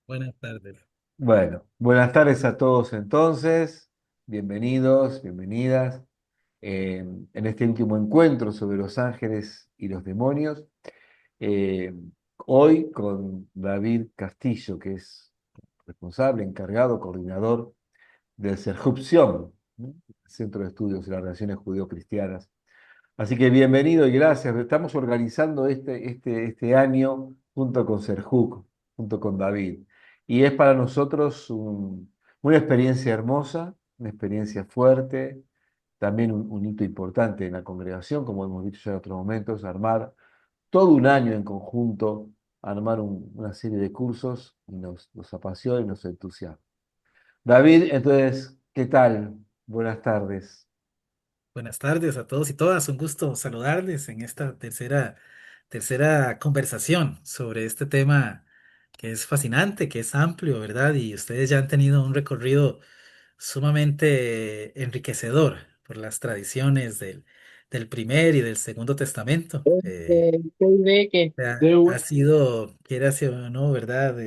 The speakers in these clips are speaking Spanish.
Buenas tardes. Bueno, buenas tardes a todos entonces, bienvenidos, bienvenidas en este último encuentro sobre los ángeles y los demonios. Eh, Hoy con David Castillo, que es responsable, encargado, coordinador del CERJUPSION, ¿no? Centro de Estudios de las Relaciones Judeo-Cristianas. Así que bienvenido y gracias. Estamos organizando este año junto con Serjuk, junto con David. Y es para nosotros una experiencia hermosa, una experiencia fuerte, también un hito importante en la congregación, como hemos dicho ya en otros momentos, armar todo un año en conjunto, armar una serie de cursos y nos apasiona y nos entusiasma. David, entonces, ¿qué tal? Buenas tardes. Buenas tardes a todos y todas. Un gusto saludarles en esta tercera conversación sobre este tema que es fascinante, que es amplio, ¿verdad? Y ustedes ya han tenido un recorrido sumamente enriquecedor por las tradiciones del primer y del segundo testamento. Ve que Ha sido, quieras o no, ¿verdad?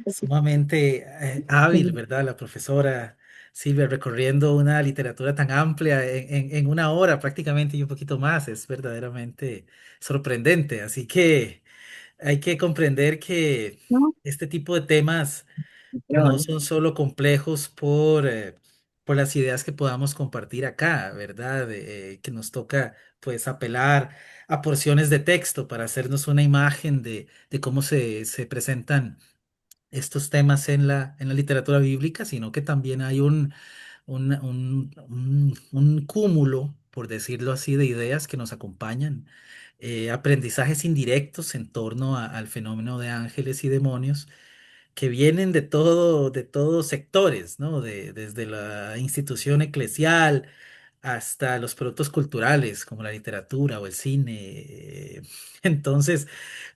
Sumamente hábil, ¿verdad? La profesora Silvia recorriendo una literatura tan amplia en una hora prácticamente y un poquito más. Es verdaderamente sorprendente. Así que hay que comprender que ¿no? este tipo de temas no Yo, son solo complejos por las ideas que podamos compartir acá, ¿verdad? Que nos toca pues apelar a porciones de texto para hacernos una imagen de cómo se presentan estos temas en la literatura bíblica, sino que también hay un cúmulo, por decirlo así, de ideas que nos acompañan, aprendizajes indirectos en torno al fenómeno de ángeles y demonios que vienen de todos sectores, ¿no? Desde la institución eclesial hasta los productos culturales como la literatura o el cine. Entonces,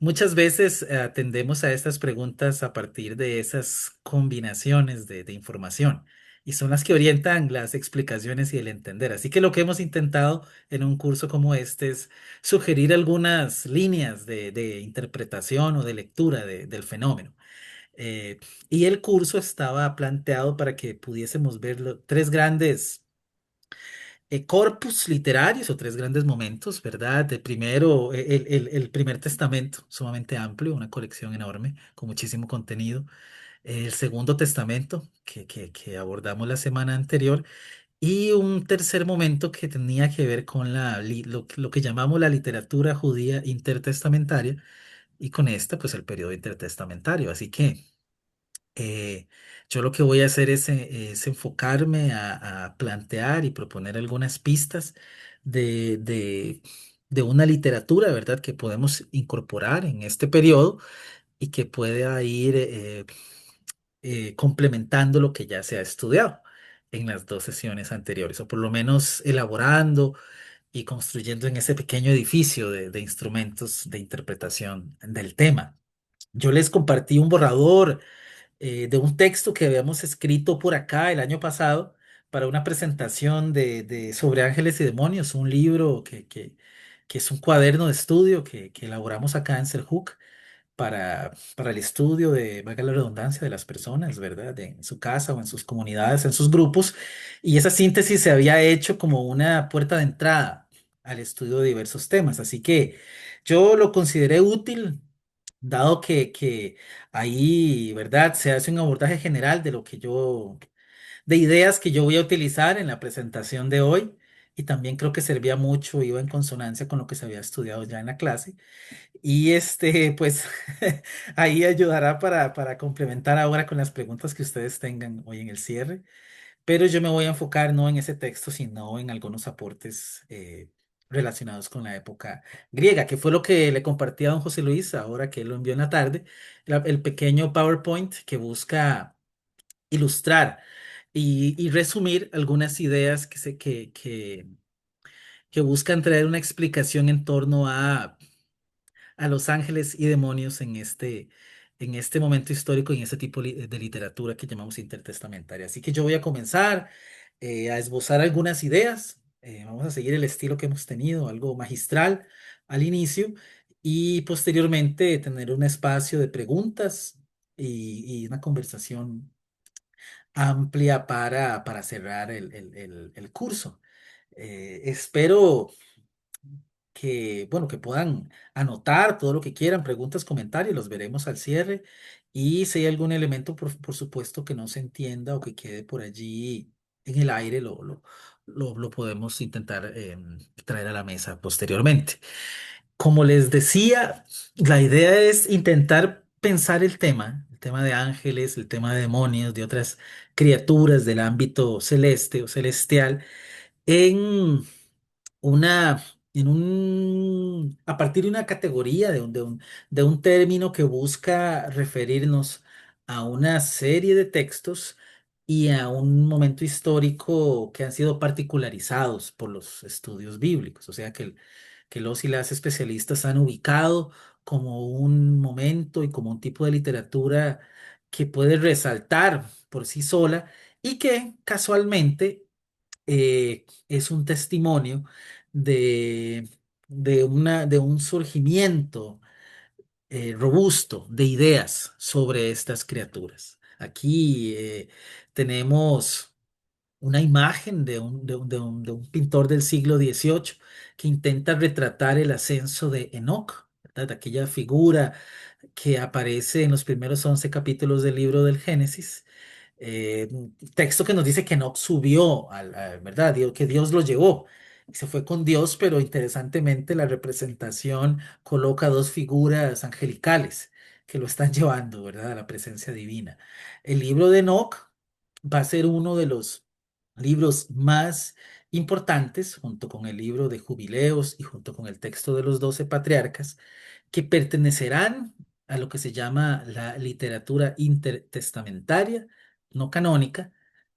muchas veces atendemos a estas preguntas a partir de esas combinaciones de información y son las que orientan las explicaciones y el entender. Así que lo que hemos intentado en un curso como este es sugerir algunas líneas de interpretación o de lectura del fenómeno. Eh, y el curso estaba planteado para que pudiésemos ver tres grandes corpus literarios o tres grandes momentos, ¿verdad? El primero, el primer testamento, sumamente amplio, una colección enorme con muchísimo contenido. El segundo testamento, que abordamos la semana anterior. Y un tercer momento que tenía que ver con lo que llamamos la literatura judía intertestamentaria y con esta, pues el periodo intertestamentario. Así que eh, yo lo que voy a hacer es enfocarme a plantear y proponer algunas pistas de, de, de una literatura, ¿verdad?, que podemos incorporar en este periodo y que pueda ir complementando lo que ya se ha estudiado en las dos sesiones anteriores, o por lo menos elaborando y construyendo en ese pequeño edificio de instrumentos de interpretación del tema. Yo les compartí un borrador de un texto que habíamos escrito por acá el año pasado para una presentación sobre ángeles y demonios, un libro que es un cuaderno de estudio que elaboramos acá en Serjuk para el estudio de, valga la redundancia, de las personas, ¿verdad? En su casa o en sus comunidades, en sus grupos. Y esa síntesis se había hecho como una puerta de entrada al estudio de diversos temas. Así que yo lo consideré útil, dado que ahí, ¿verdad? Se hace un abordaje general de ideas que yo voy a utilizar en la presentación de hoy. Y también creo que servía mucho, iba en consonancia con lo que se había estudiado ya en la clase. Y pues ahí ayudará para complementar ahora con las preguntas que ustedes tengan hoy en el cierre. Pero yo me voy a enfocar no en ese texto, sino en algunos aportes relacionados con la época griega, que fue lo que le compartí a don José Luis ahora que él lo envió en la tarde, el pequeño PowerPoint que busca ilustrar y resumir algunas ideas que buscan traer una explicación en torno a los ángeles y demonios en este momento histórico y en este tipo de literatura que llamamos intertestamentaria. Así que yo voy a comenzar a esbozar algunas ideas. Vamos a seguir el estilo que hemos tenido, algo magistral al inicio y posteriormente tener un espacio de preguntas y una conversación amplia para cerrar el curso. Espero bueno, que puedan anotar todo lo que quieran, preguntas, comentarios, los veremos al cierre. Y si hay algún elemento, por supuesto, que no se entienda o que quede por allí en el aire, lo podemos intentar traer a la mesa posteriormente. Como les decía, la idea es intentar pensar el tema de ángeles, el tema de demonios, de otras criaturas del ámbito celeste o celestial, en una, a partir de una categoría, de un término que busca referirnos a una serie de textos y a un momento histórico que han sido particularizados por los estudios bíblicos. O sea que los y las especialistas han ubicado como un momento y como un tipo de literatura que puede resaltar por sí sola y que casualmente es un testimonio de, de un surgimiento robusto de ideas sobre estas criaturas. Aquí tenemos una imagen de un pintor del siglo XVIII que intenta retratar el ascenso de Enoc, ¿verdad? Aquella figura que aparece en los primeros 11 capítulos del libro del Génesis. Texto que nos dice que Enoc subió, ¿verdad? Que Dios lo llevó. Y se fue con Dios, pero interesantemente la representación coloca dos figuras angelicales que lo están llevando, ¿verdad? A la presencia divina. El libro de Enoc va a ser uno de los libros más importantes, junto con el libro de Jubileos y junto con el texto de los 12 patriarcas, que pertenecerán a lo que se llama la literatura intertestamentaria, no canónica,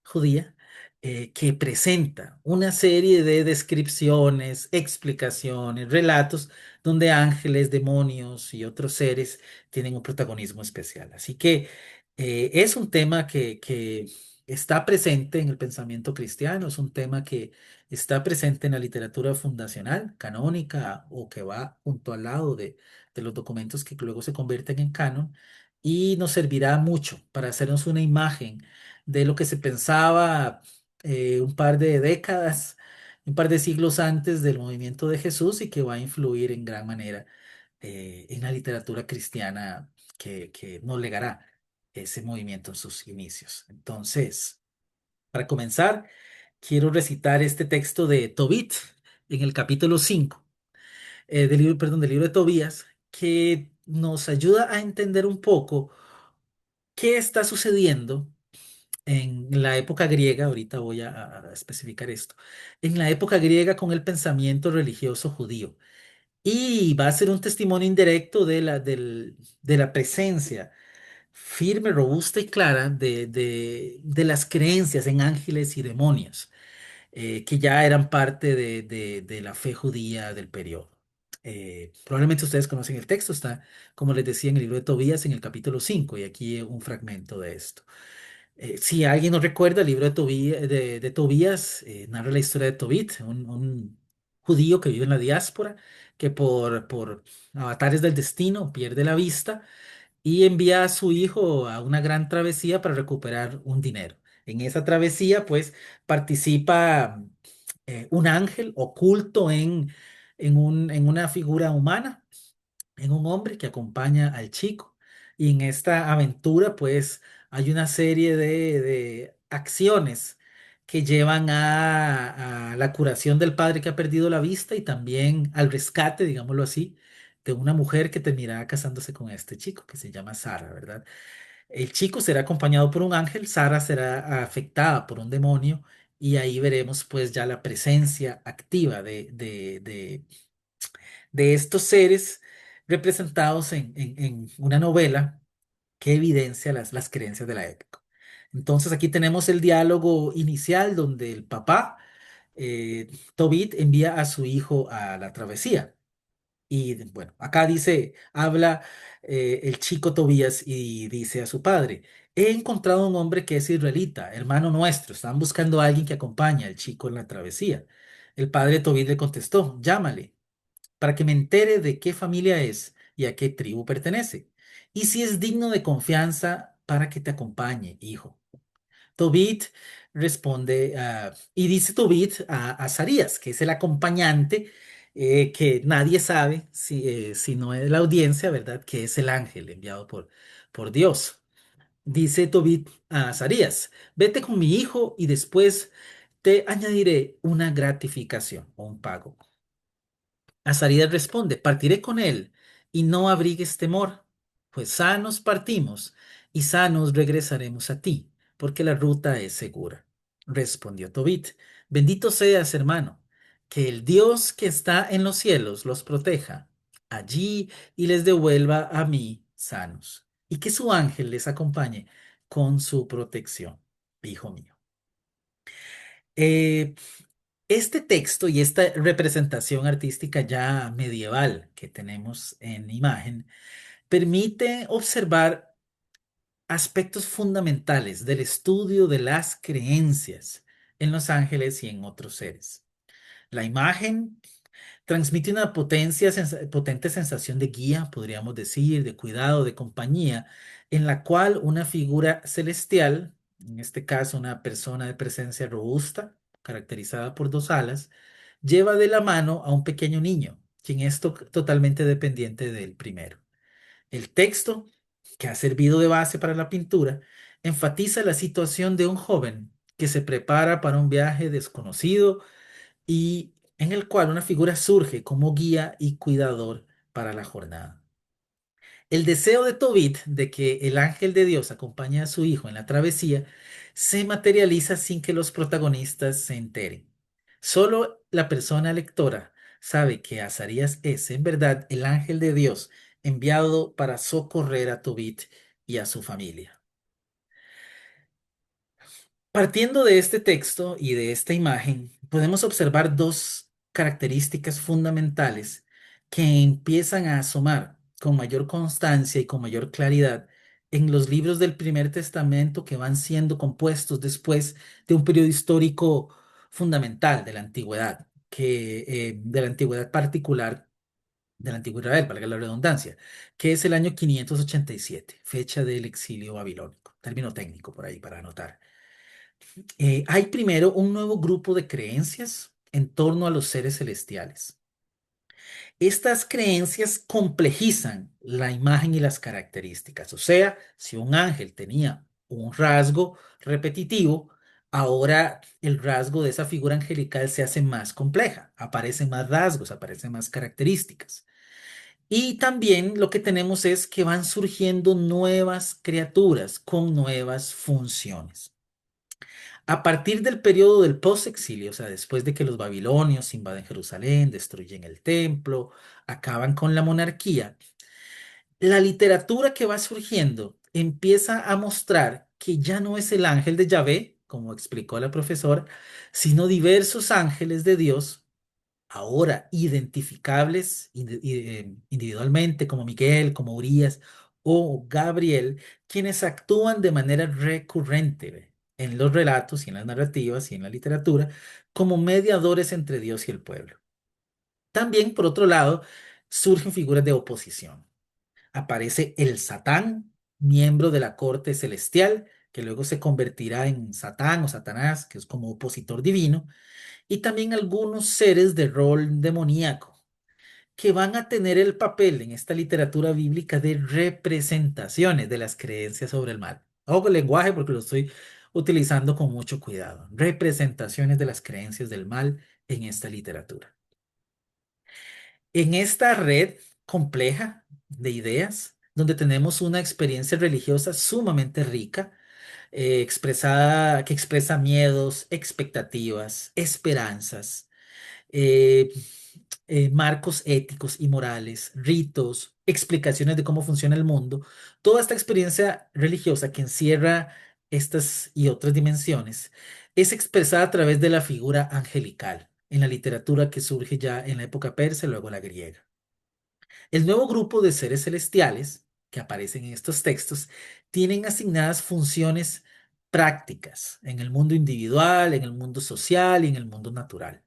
judía, que presenta una serie de descripciones, explicaciones, relatos, donde ángeles, demonios y otros seres tienen un protagonismo especial. Así que es un tema que está presente en el pensamiento cristiano, es un tema que está presente en la literatura fundacional, canónica, o que va junto al lado de los documentos que luego se convierten en canon, y nos servirá mucho para hacernos una imagen de lo que se pensaba un par de décadas, un par de siglos antes del movimiento de Jesús y que va a influir en gran manera en la literatura cristiana que nos legará ese movimiento en sus inicios. Entonces, para comenzar, quiero recitar este texto de Tobit en el capítulo 5 del libro, perdón, del libro de Tobías, que nos ayuda a entender un poco qué está sucediendo en la época griega. Ahorita voy a especificar esto, en la época griega con el pensamiento religioso judío. Y va a ser un testimonio indirecto de la presencia firme, robusta y clara de las creencias en ángeles y demonios que ya eran parte de la fe judía del periodo. Probablemente ustedes conocen el texto, está, como les decía, en el libro de Tobías, en el capítulo 5 y aquí un fragmento de esto. Si alguien no recuerda, el libro de Tobías narra la historia de Tobit, un judío que vive en la diáspora, que por avatares del destino pierde la vista y envía a su hijo a una gran travesía para recuperar un dinero. En esa travesía, pues, participa un ángel oculto en una figura humana, en un hombre que acompaña al chico. Y en esta aventura, pues, hay una serie de acciones que llevan a la curación del padre que ha perdido la vista y también al rescate, digámoslo así, de una mujer que terminará casándose con este chico, que se llama Sara, ¿verdad? El chico será acompañado por un ángel, Sara será afectada por un demonio y ahí veremos pues ya la presencia activa de estos seres representados en una novela que evidencia las creencias de la época. Entonces aquí tenemos el diálogo inicial donde el papá, Tobit, envía a su hijo a la travesía. Y bueno, acá dice, habla el chico Tobías y dice a su padre, he encontrado un hombre que es israelita, hermano nuestro, están buscando a alguien que acompañe al chico en la travesía. El padre Tobías le contestó, llámale para que me entere de qué familia es y a qué tribu pertenece. y si es digno de confianza para que te acompañe, hijo. Tobit responde, y dice Tobit a Azarías, que es el acompañante, que nadie sabe si no es la audiencia, ¿verdad? Que es el ángel enviado por Dios. Dice Tobit a Azarías, vete con mi hijo y después te añadiré una gratificación o un pago. Azarías responde, partiré con él y no abrigues temor, pues sanos partimos y sanos regresaremos a ti, porque la ruta es segura. Respondió Tobit, bendito seas, hermano, que el Dios que está en los cielos los proteja allí y les devuelva a mí sanos, y que su ángel les acompañe con su protección, hijo mío. Eh, este texto y esta representación artística ya medieval que tenemos en imagen permite observar aspectos fundamentales del estudio de las creencias en los ángeles y en otros seres. La imagen transmite una potente sensación de guía, podríamos decir, de cuidado, de compañía, en la cual una figura celestial, en este caso una persona de presencia robusta, caracterizada por dos alas, lleva de la mano a un pequeño niño, quien es totalmente dependiente del primero. El texto, que ha servido de base para la pintura, enfatiza la situación de un joven que se prepara para un viaje desconocido y en el cual una figura surge como guía y cuidador para la jornada. El deseo de Tobit de que el ángel de Dios acompañe a su hijo en la travesía se materializa sin que los protagonistas se enteren. Solo la persona lectora sabe que Azarías es en verdad el ángel de Dios enviado para socorrer a Tobit y a su familia. Partiendo de este texto y de esta imagen, podemos observar dos características fundamentales que empiezan a asomar con mayor constancia y con mayor claridad en los libros del Primer Testamento que van siendo compuestos después de un periodo histórico fundamental de la antigüedad, de la antigüedad particular de la antigua Israel, valga la redundancia, que es el año 587, fecha del exilio babilónico. Término técnico por ahí para anotar. Hay primero un nuevo grupo de creencias en torno a los seres celestiales. Estas creencias complejizan la imagen y las características. O sea, si un ángel tenía un rasgo repetitivo, ahora el rasgo de esa figura angelical se hace más compleja. Aparecen más rasgos, aparecen más características. Y también lo que tenemos es que van surgiendo nuevas criaturas con nuevas funciones. A partir del periodo del post-exilio, o sea, después de que los babilonios invaden Jerusalén, destruyen el templo, acaban con la monarquía, la literatura que va surgiendo empieza a mostrar que ya no es el ángel de Yahvé, como explicó la profesora, sino diversos ángeles de Dios, ahora identificables individualmente, como Miguel, como Urias o Gabriel, quienes actúan de manera recurrente, ¿ve? En los relatos y en las narrativas y en la literatura como mediadores entre Dios y el pueblo. También, por otro lado, surgen figuras de oposición. Aparece el Satán, miembro de la corte celestial, que luego se convertirá en Satán o Satanás, que es como opositor divino, y también algunos seres de rol demoníaco que van a tener el papel en esta literatura bíblica de representaciones de las creencias sobre el mal. Ojo con el lenguaje porque lo estoy utilizando con mucho cuidado. Representaciones de las creencias del mal en esta literatura. En esta red compleja de ideas, donde tenemos una experiencia religiosa sumamente rica, que expresa miedos, expectativas, esperanzas, eh, marcos éticos y morales, ritos, explicaciones de cómo funciona el mundo, toda esta experiencia religiosa que encierra estas y otras dimensiones es expresada a través de la figura angelical en la literatura que surge ya en la época persa y luego la griega. El nuevo grupo de seres celestiales que aparecen en estos textos tienen asignadas funciones prácticas en el mundo individual, en el mundo social y en el mundo natural.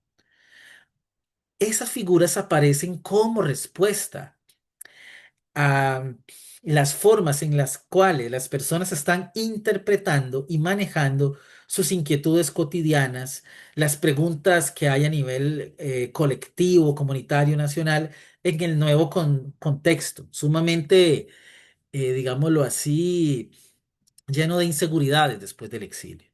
Esas figuras aparecen como respuesta las formas en las cuales las personas están interpretando y manejando sus inquietudes cotidianas, las preguntas que hay a nivel colectivo, comunitario, nacional, en el nuevo contexto, sumamente, digámoslo así, lleno de inseguridades después del exilio.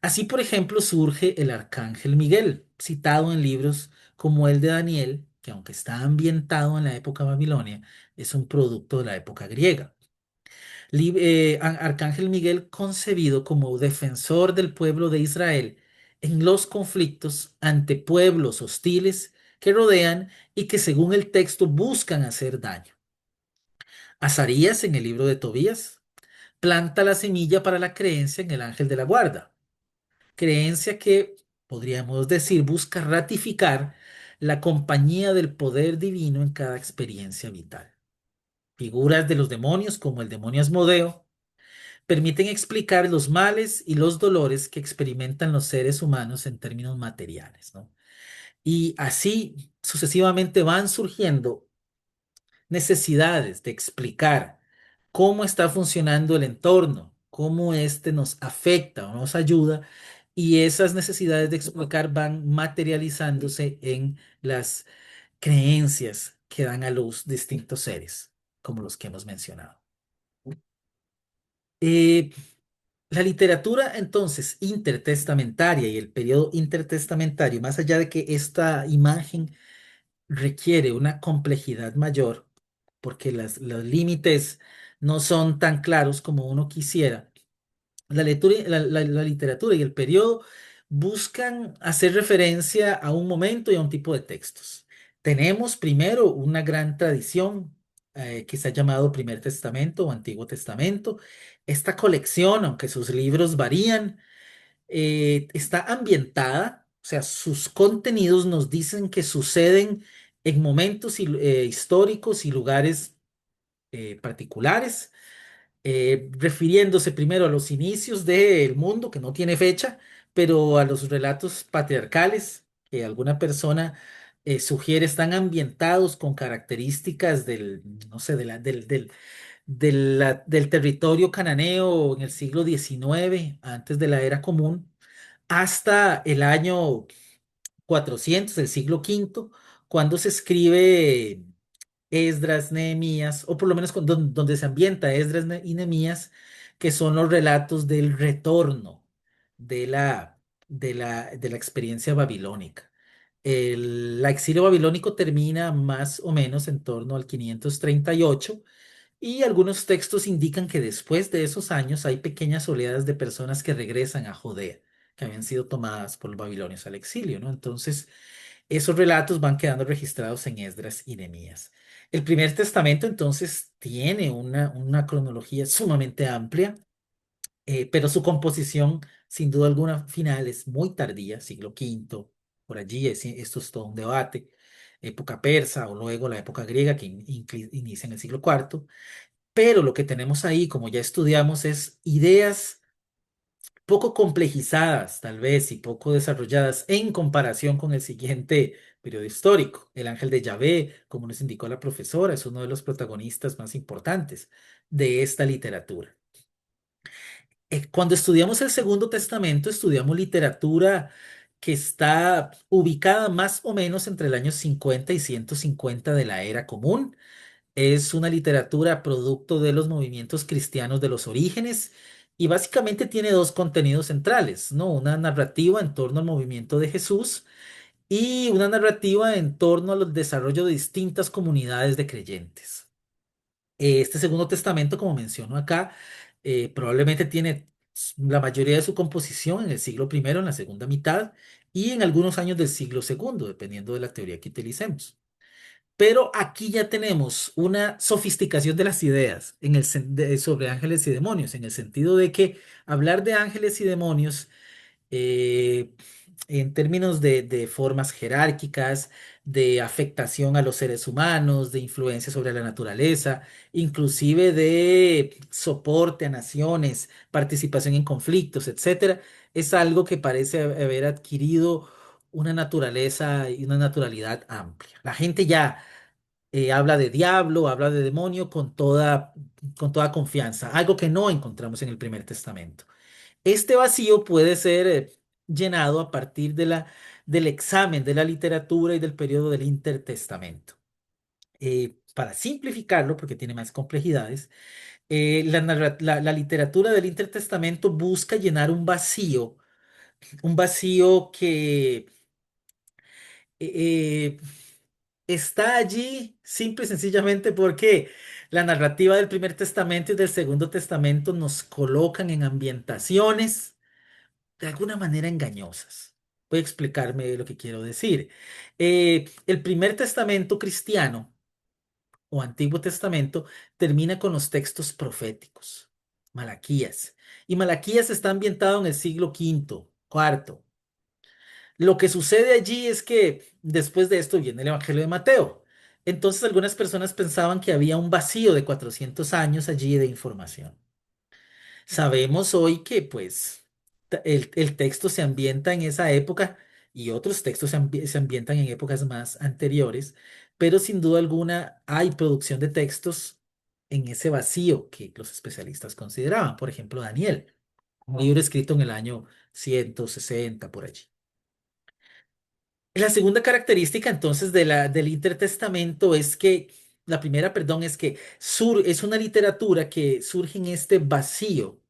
Así, por ejemplo, surge el arcángel Miguel, citado en libros como el de Daniel, que aunque está ambientado en la época babilonia, es un producto de la época griega. Arcángel Miguel concebido como defensor del pueblo de Israel en los conflictos ante pueblos hostiles que rodean y que según el texto buscan hacer daño. Azarías en el libro de Tobías planta la semilla para la creencia en el ángel de la guarda, creencia que podríamos decir busca ratificar la compañía del poder divino en cada experiencia vital. Figuras de los demonios como el demonio Asmodeo permiten explicar los males y los dolores que experimentan los seres humanos en términos materiales, ¿no? Y así sucesivamente van surgiendo necesidades de explicar cómo está funcionando el entorno, cómo éste nos afecta o nos ayuda, y esas necesidades de explicar van materializándose en las creencias que dan a luz distintos seres, como los que hemos mencionado. Eh, La literatura entonces intertestamentaria y el periodo intertestamentario, más allá de que esta imagen requiere una complejidad mayor, porque los límites no son tan claros como uno quisiera, la literatura y el periodo buscan hacer referencia a un momento y a un tipo de textos. Tenemos primero una gran tradición que se ha llamado Primer Testamento o Antiguo Testamento. Esta colección, aunque sus libros varían, está ambientada, o sea, sus contenidos nos dicen que suceden en momentos históricos y lugares particulares, refiriéndose primero a los inicios del mundo, que no tiene fecha, pero a los relatos patriarcales que alguna persona sugiere están ambientados con características del, no sé, del territorio cananeo en el siglo XIX, antes de la era común, hasta el año 400 del siglo quinto, cuando se escribe Esdras, Nehemías, o por lo menos donde se ambienta Esdras y Nehemías, que son los relatos del retorno de la experiencia babilónica. La exilio babilónico termina más o menos en torno al 538 y algunos textos indican que después de esos años hay pequeñas oleadas de personas que regresan a Judea, que habían sido tomadas por los babilonios al exilio, ¿no? Entonces, esos relatos van quedando registrados en Esdras y Nehemías. El Primer Testamento entonces tiene una cronología sumamente amplia, pero su composición, sin duda alguna, final es muy tardía, siglo quinto, por allí, esto es todo un debate, época persa o luego la época griega que inicia en el siglo cuarto, pero lo que tenemos ahí, como ya estudiamos, es ideas poco complejizadas, tal vez, y poco desarrolladas en comparación con el siguiente periodo histórico. El ángel de Yahvé, como nos indicó la profesora, es uno de los protagonistas más importantes de esta literatura. Cuando estudiamos el Segundo Testamento, estudiamos literatura que está ubicada más o menos entre el año 50 y 150 de la era común. Es una literatura producto de los movimientos cristianos de los orígenes y básicamente tiene dos contenidos centrales, ¿no? Una narrativa en torno al movimiento de Jesús y una narrativa en torno al desarrollo de distintas comunidades de creyentes. Este Segundo Testamento, como menciono acá, probablemente tiene la mayoría de su composición en el siglo primero, en la segunda mitad, y en algunos años del siglo segundo, dependiendo de la teoría que utilicemos. Pero aquí ya tenemos una sofisticación de las ideas sobre ángeles y demonios, en el sentido de que hablar de ángeles y demonios eh, en términos de formas jerárquicas, de afectación a los seres humanos, de influencia sobre la naturaleza, inclusive de soporte a naciones, participación en conflictos, etcétera, es algo que parece haber adquirido una naturaleza y una naturalidad amplia. La gente ya Habla de diablo, habla de demonio con toda confianza, algo que no encontramos en el Primer Testamento. Este vacío puede ser llenado a partir del examen de la literatura y del periodo del intertestamento. Para simplificarlo, porque tiene más complejidades, la literatura del intertestamento busca llenar un vacío que eh, está allí simple y sencillamente porque la narrativa del Primer Testamento y del Segundo Testamento nos colocan en ambientaciones de alguna manera engañosas. Voy a explicarme lo que quiero decir. El Primer Testamento cristiano o Antiguo Testamento termina con los textos proféticos, Malaquías. Y Malaquías está ambientado en el siglo quinto, cuarto. Lo que sucede allí es que después de esto viene el Evangelio de Mateo. Entonces algunas personas pensaban que había un vacío de 400 años allí de información. Sabemos hoy que pues el texto se ambienta en esa época y otros textos se ambientan en épocas más anteriores, pero sin duda alguna hay producción de textos en ese vacío que los especialistas consideraban. Por ejemplo, Daniel, un libro escrito en el año 160 por allí. La segunda característica entonces del intertestamento es que, la primera, perdón, es que es una literatura que surge en este vacío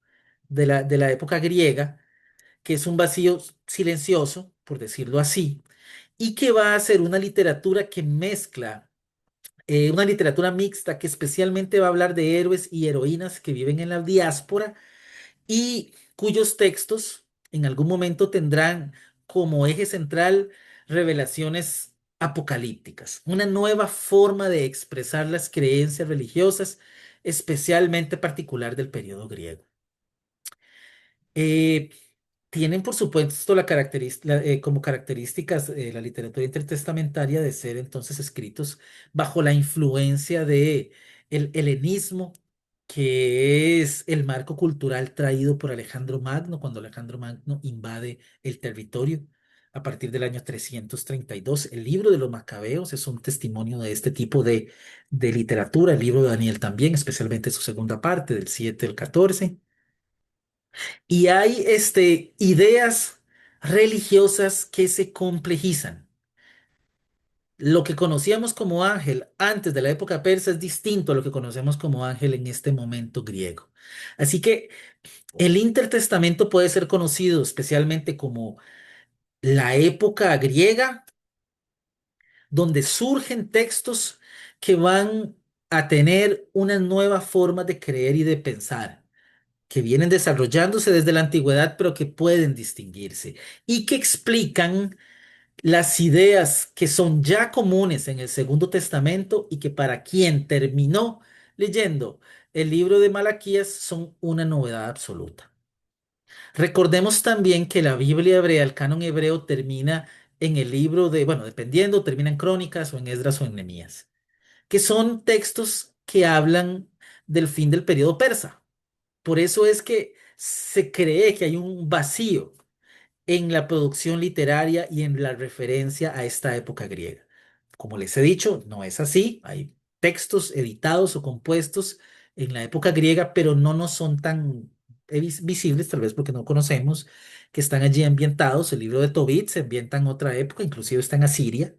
de la época griega, que es un vacío silencioso, por decirlo así, y que va a ser una literatura que mezcla, una literatura mixta que especialmente va a hablar de héroes y heroínas que viven en la diáspora y cuyos textos en algún momento tendrán como eje central revelaciones apocalípticas, una nueva forma de expresar las creencias religiosas, especialmente particular del periodo griego. Eh, Tienen, por supuesto, como características la literatura intertestamentaria de ser entonces escritos bajo la influencia de el helenismo, que es el marco cultural traído por Alejandro Magno cuando Alejandro Magno invade el territorio a partir del año 332. El libro de los Macabeos es un testimonio de este tipo de literatura, el libro de Daniel también, especialmente su segunda parte, del 7 al 14. Y hay ideas religiosas que se complejizan. Lo que conocíamos como ángel antes de la época persa es distinto a lo que conocemos como ángel en este momento griego. Así que el intertestamento puede ser conocido especialmente como la época griega, donde surgen textos que van a tener una nueva forma de creer y de pensar, que vienen desarrollándose desde la antigüedad, pero que pueden distinguirse y que explican las ideas que son ya comunes en el Segundo Testamento y que para quien terminó leyendo el libro de Malaquías son una novedad absoluta. Recordemos también que la Biblia hebrea, el canon hebreo, termina en el libro de, bueno, dependiendo, termina en Crónicas o en Esdras o en Nehemías, que son textos que hablan del fin del periodo persa. Por eso es que se cree que hay un vacío en la producción literaria y en la referencia a esta época griega. Como les he dicho, no es así. Hay textos editados o compuestos en la época griega, pero no nos son tan visibles, tal vez porque no conocemos, que están allí ambientados. El libro de Tobit se ambienta en otra época, inclusive está en Asiria,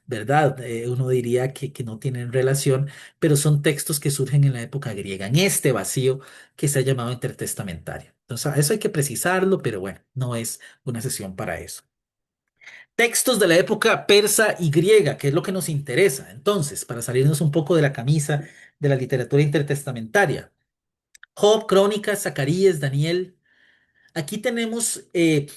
¿verdad? Uno diría que no tienen relación, pero son textos que surgen en la época griega, en este vacío que se ha llamado intertestamentario. Entonces, eso hay que precisarlo, pero bueno, no es una sesión para eso. Textos de la época persa y griega, que es lo que nos interesa. Entonces, para salirnos un poco de la camisa de la literatura intertestamentaria. Job, Crónicas, Zacarías, Daniel. Aquí tenemos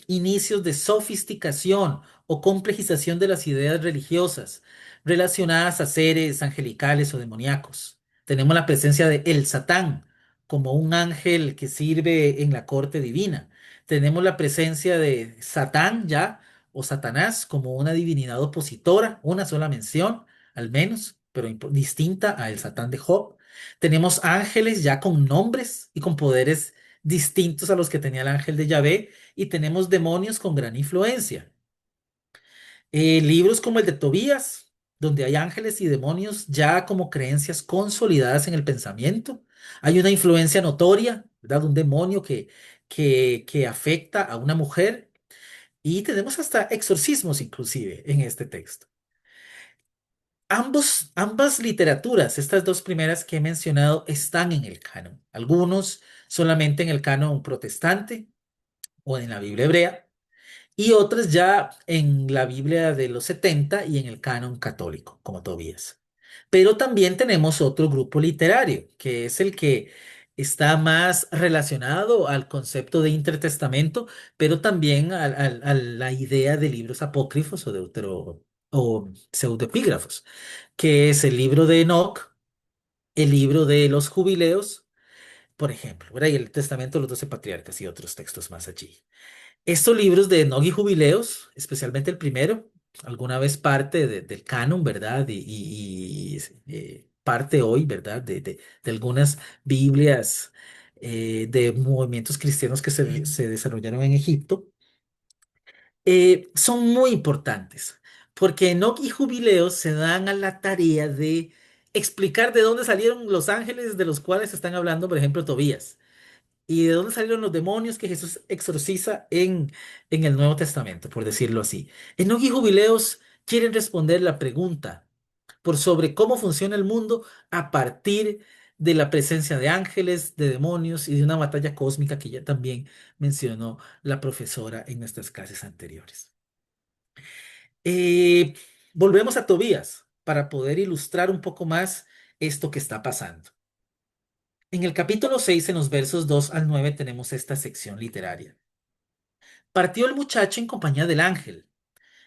inicios de sofisticación o complejización de las ideas religiosas relacionadas a seres angelicales o demoníacos. Tenemos la presencia de el Satán como un ángel que sirve en la corte divina. Tenemos la presencia de Satán ya o Satanás como una divinidad opositora, una sola mención al menos, pero distinta a el Satán de Job. Tenemos ángeles ya con nombres y con poderes distintos a los que tenía el ángel de Yahvé, y tenemos demonios con gran influencia. Libros como el de Tobías, donde hay ángeles y demonios ya como creencias consolidadas en el pensamiento. Hay una influencia notoria, ¿verdad? Un demonio que afecta a una mujer y tenemos hasta exorcismos inclusive en este texto. Ambas literaturas, estas dos primeras que he mencionado, están en el canon. Algunos solamente en el canon protestante o en la Biblia hebrea y otras ya en la Biblia de los 70 y en el canon católico, como Tobías. Pero también tenemos otro grupo literario, que es el que está más relacionado al concepto de intertestamento, pero también a la idea de libros apócrifos o o pseudoepígrafos, que es el libro de Enoc, el libro de los jubileos, por ejemplo, ¿verdad? Y el testamento de los 12 patriarcas y otros textos más allí. Estos libros de Enoch y Jubileos, especialmente el primero, alguna vez parte del canon, ¿verdad? Parte hoy, ¿verdad? De algunas Biblias de movimientos cristianos que se desarrollaron en Egipto, son muy importantes, porque Enoch y Jubileos se dan a la tarea de explicar de dónde salieron los ángeles de los cuales están hablando, por ejemplo, Tobías. ¿Y de dónde salieron los demonios que Jesús exorciza en el Nuevo Testamento, por decirlo así? Enoc y Jubileos quieren responder la pregunta por sobre cómo funciona el mundo a partir de la presencia de ángeles, de demonios y de una batalla cósmica que ya también mencionó la profesora en nuestras clases anteriores. Eh, Volvemos a Tobías para poder ilustrar un poco más esto que está pasando. En el capítulo 6, en los versos 2 al 9, tenemos esta sección literaria. Partió el muchacho en compañía del ángel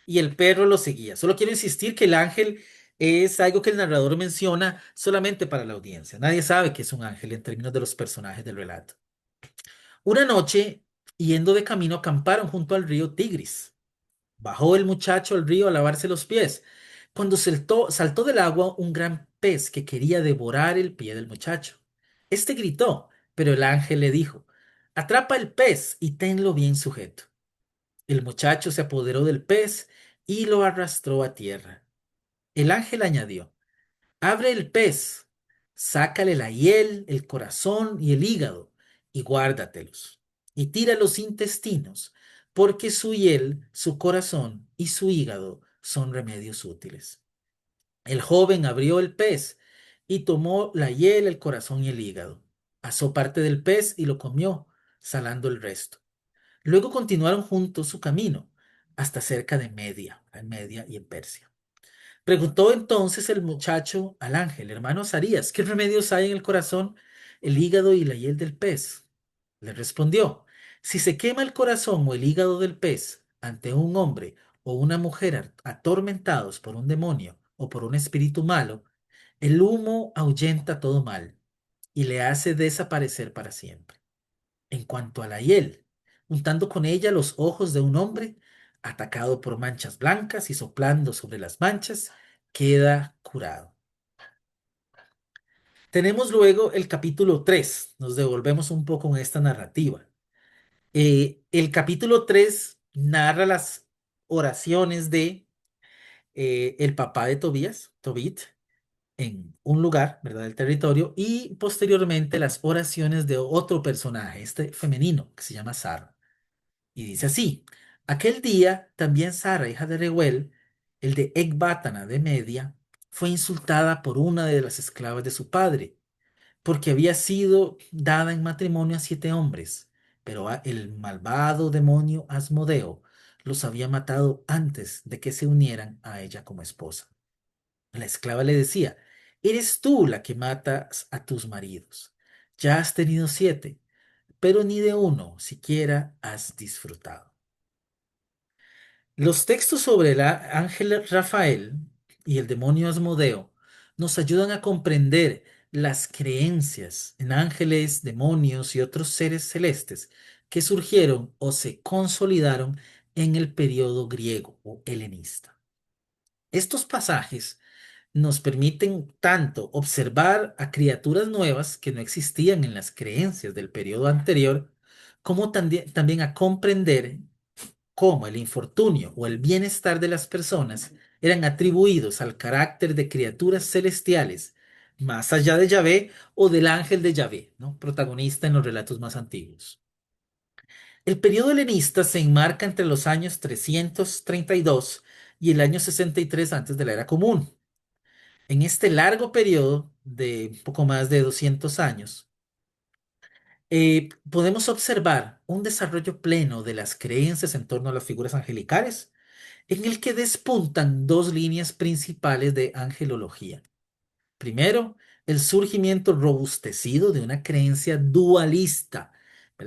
y el perro lo seguía. Solo quiero insistir que el ángel es algo que el narrador menciona solamente para la audiencia. Nadie sabe que es un ángel en términos de los personajes del relato. Una noche, yendo de camino, acamparon junto al río Tigris. Bajó el muchacho al río a lavarse los pies, cuando saltó del agua un gran pez que quería devorar el pie del muchacho. Este gritó, pero el ángel le dijo, atrapa el pez y tenlo bien sujeto. El muchacho se apoderó del pez y lo arrastró a tierra. El ángel añadió, abre el pez, sácale la hiel, el corazón y el hígado y guárdatelos. Y tira los intestinos, porque su hiel, su corazón y su hígado son remedios útiles. El joven abrió el pez y tomó la hiel, el corazón y el hígado. Asó parte del pez y lo comió, salando el resto. Luego continuaron juntos su camino hasta cerca de Media, en Media y en Persia. Preguntó entonces el muchacho al ángel, hermano Azarías, ¿qué remedios hay en el corazón, el hígado y la hiel del pez? Le respondió, si se quema el corazón o el hígado del pez ante un hombre o una mujer atormentados por un demonio o por un espíritu malo, el humo ahuyenta todo mal y le hace desaparecer para siempre. En cuanto a la hiel, untando con ella los ojos de un hombre, atacado por manchas blancas y soplando sobre las manchas, queda curado. Tenemos luego el capítulo 3. Nos devolvemos un poco en esta narrativa. El capítulo 3 narra las oraciones de el papá de Tobías, Tobit, en un lugar, ¿verdad?, del territorio, y posteriormente las oraciones de otro personaje, este femenino, que se llama Sara. Y dice así, aquel día también Sara, hija de Reuel, el de Ecbátana de Media, fue insultada por una de las esclavas de su padre, porque había sido dada en matrimonio a 7 hombres, pero el malvado demonio Asmodeo los había matado antes de que se unieran a ella como esposa. La esclava le decía, eres tú la que matas a tus maridos. Ya has tenido 7, pero ni de uno siquiera has disfrutado. Los textos sobre el ángel Rafael y el demonio Asmodeo nos ayudan a comprender las creencias en ángeles, demonios y otros seres celestes que surgieron o se consolidaron en el periodo griego o helenista. Estos pasajes nos permiten tanto observar a criaturas nuevas que no existían en las creencias del periodo anterior, como también a comprender cómo el infortunio o el bienestar de las personas eran atribuidos al carácter de criaturas celestiales, más allá de Yahvé o del ángel de Yahvé, ¿no? Protagonista en los relatos más antiguos. El periodo helenista se enmarca entre los años 332 y el año 63 antes de la era común. En este largo periodo de un poco más de 200 años, podemos observar un desarrollo pleno de las creencias en torno a las figuras angelicales, en el que despuntan dos líneas principales de angelología. Primero, el surgimiento robustecido de una creencia dualista,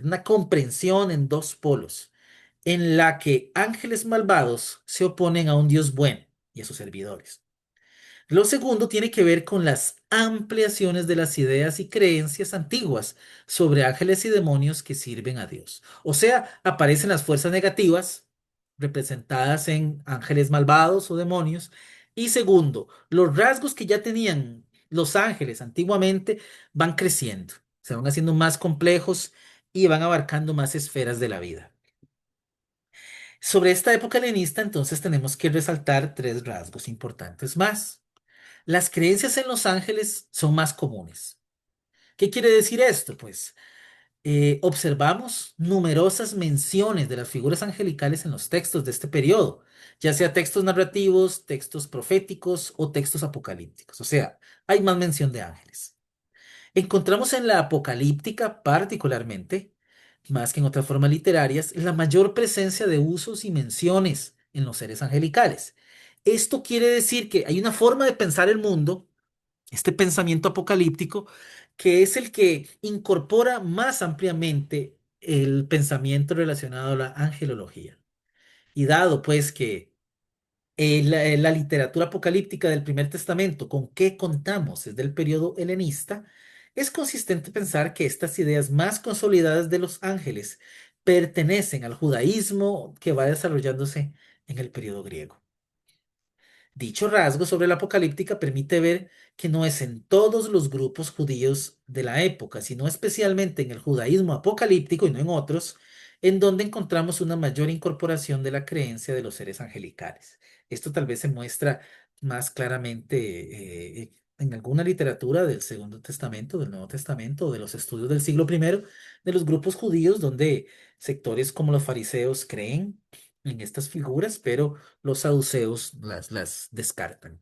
una comprensión en dos polos, en la que ángeles malvados se oponen a un Dios bueno y a sus servidores. Lo segundo tiene que ver con las ampliaciones de las ideas y creencias antiguas sobre ángeles y demonios que sirven a Dios. O sea, aparecen las fuerzas negativas representadas en ángeles malvados o demonios. Y segundo, los rasgos que ya tenían los ángeles antiguamente van creciendo, se van haciendo más complejos y van abarcando más esferas de la vida. Sobre esta época helenista, entonces tenemos que resaltar tres rasgos importantes más. Las creencias en los ángeles son más comunes. ¿Qué quiere decir esto? Pues observamos numerosas menciones de las figuras angelicales en los textos de este periodo, ya sea textos narrativos, textos proféticos o textos apocalípticos. O sea, hay más mención de ángeles. Encontramos en la apocalíptica particularmente, más que en otras formas literarias, la mayor presencia de usos y menciones en los seres angelicales. Esto quiere decir que hay una forma de pensar el mundo, este pensamiento apocalíptico, que es el que incorpora más ampliamente el pensamiento relacionado a la angelología. Y dado pues que la literatura apocalíptica del Primer Testamento con que contamos es del periodo helenista, es consistente pensar que estas ideas más consolidadas de los ángeles pertenecen al judaísmo que va desarrollándose en el periodo griego. Dicho rasgo sobre la apocalíptica permite ver que no es en todos los grupos judíos de la época, sino especialmente en el judaísmo apocalíptico y no en otros, en donde encontramos una mayor incorporación de la creencia de los seres angelicales. Esto tal vez se muestra más claramente en alguna literatura del Segundo Testamento, del Nuevo Testamento o de los estudios del siglo primero de los grupos judíos, donde sectores como los fariseos creen en estas figuras, pero los saduceos las descartan.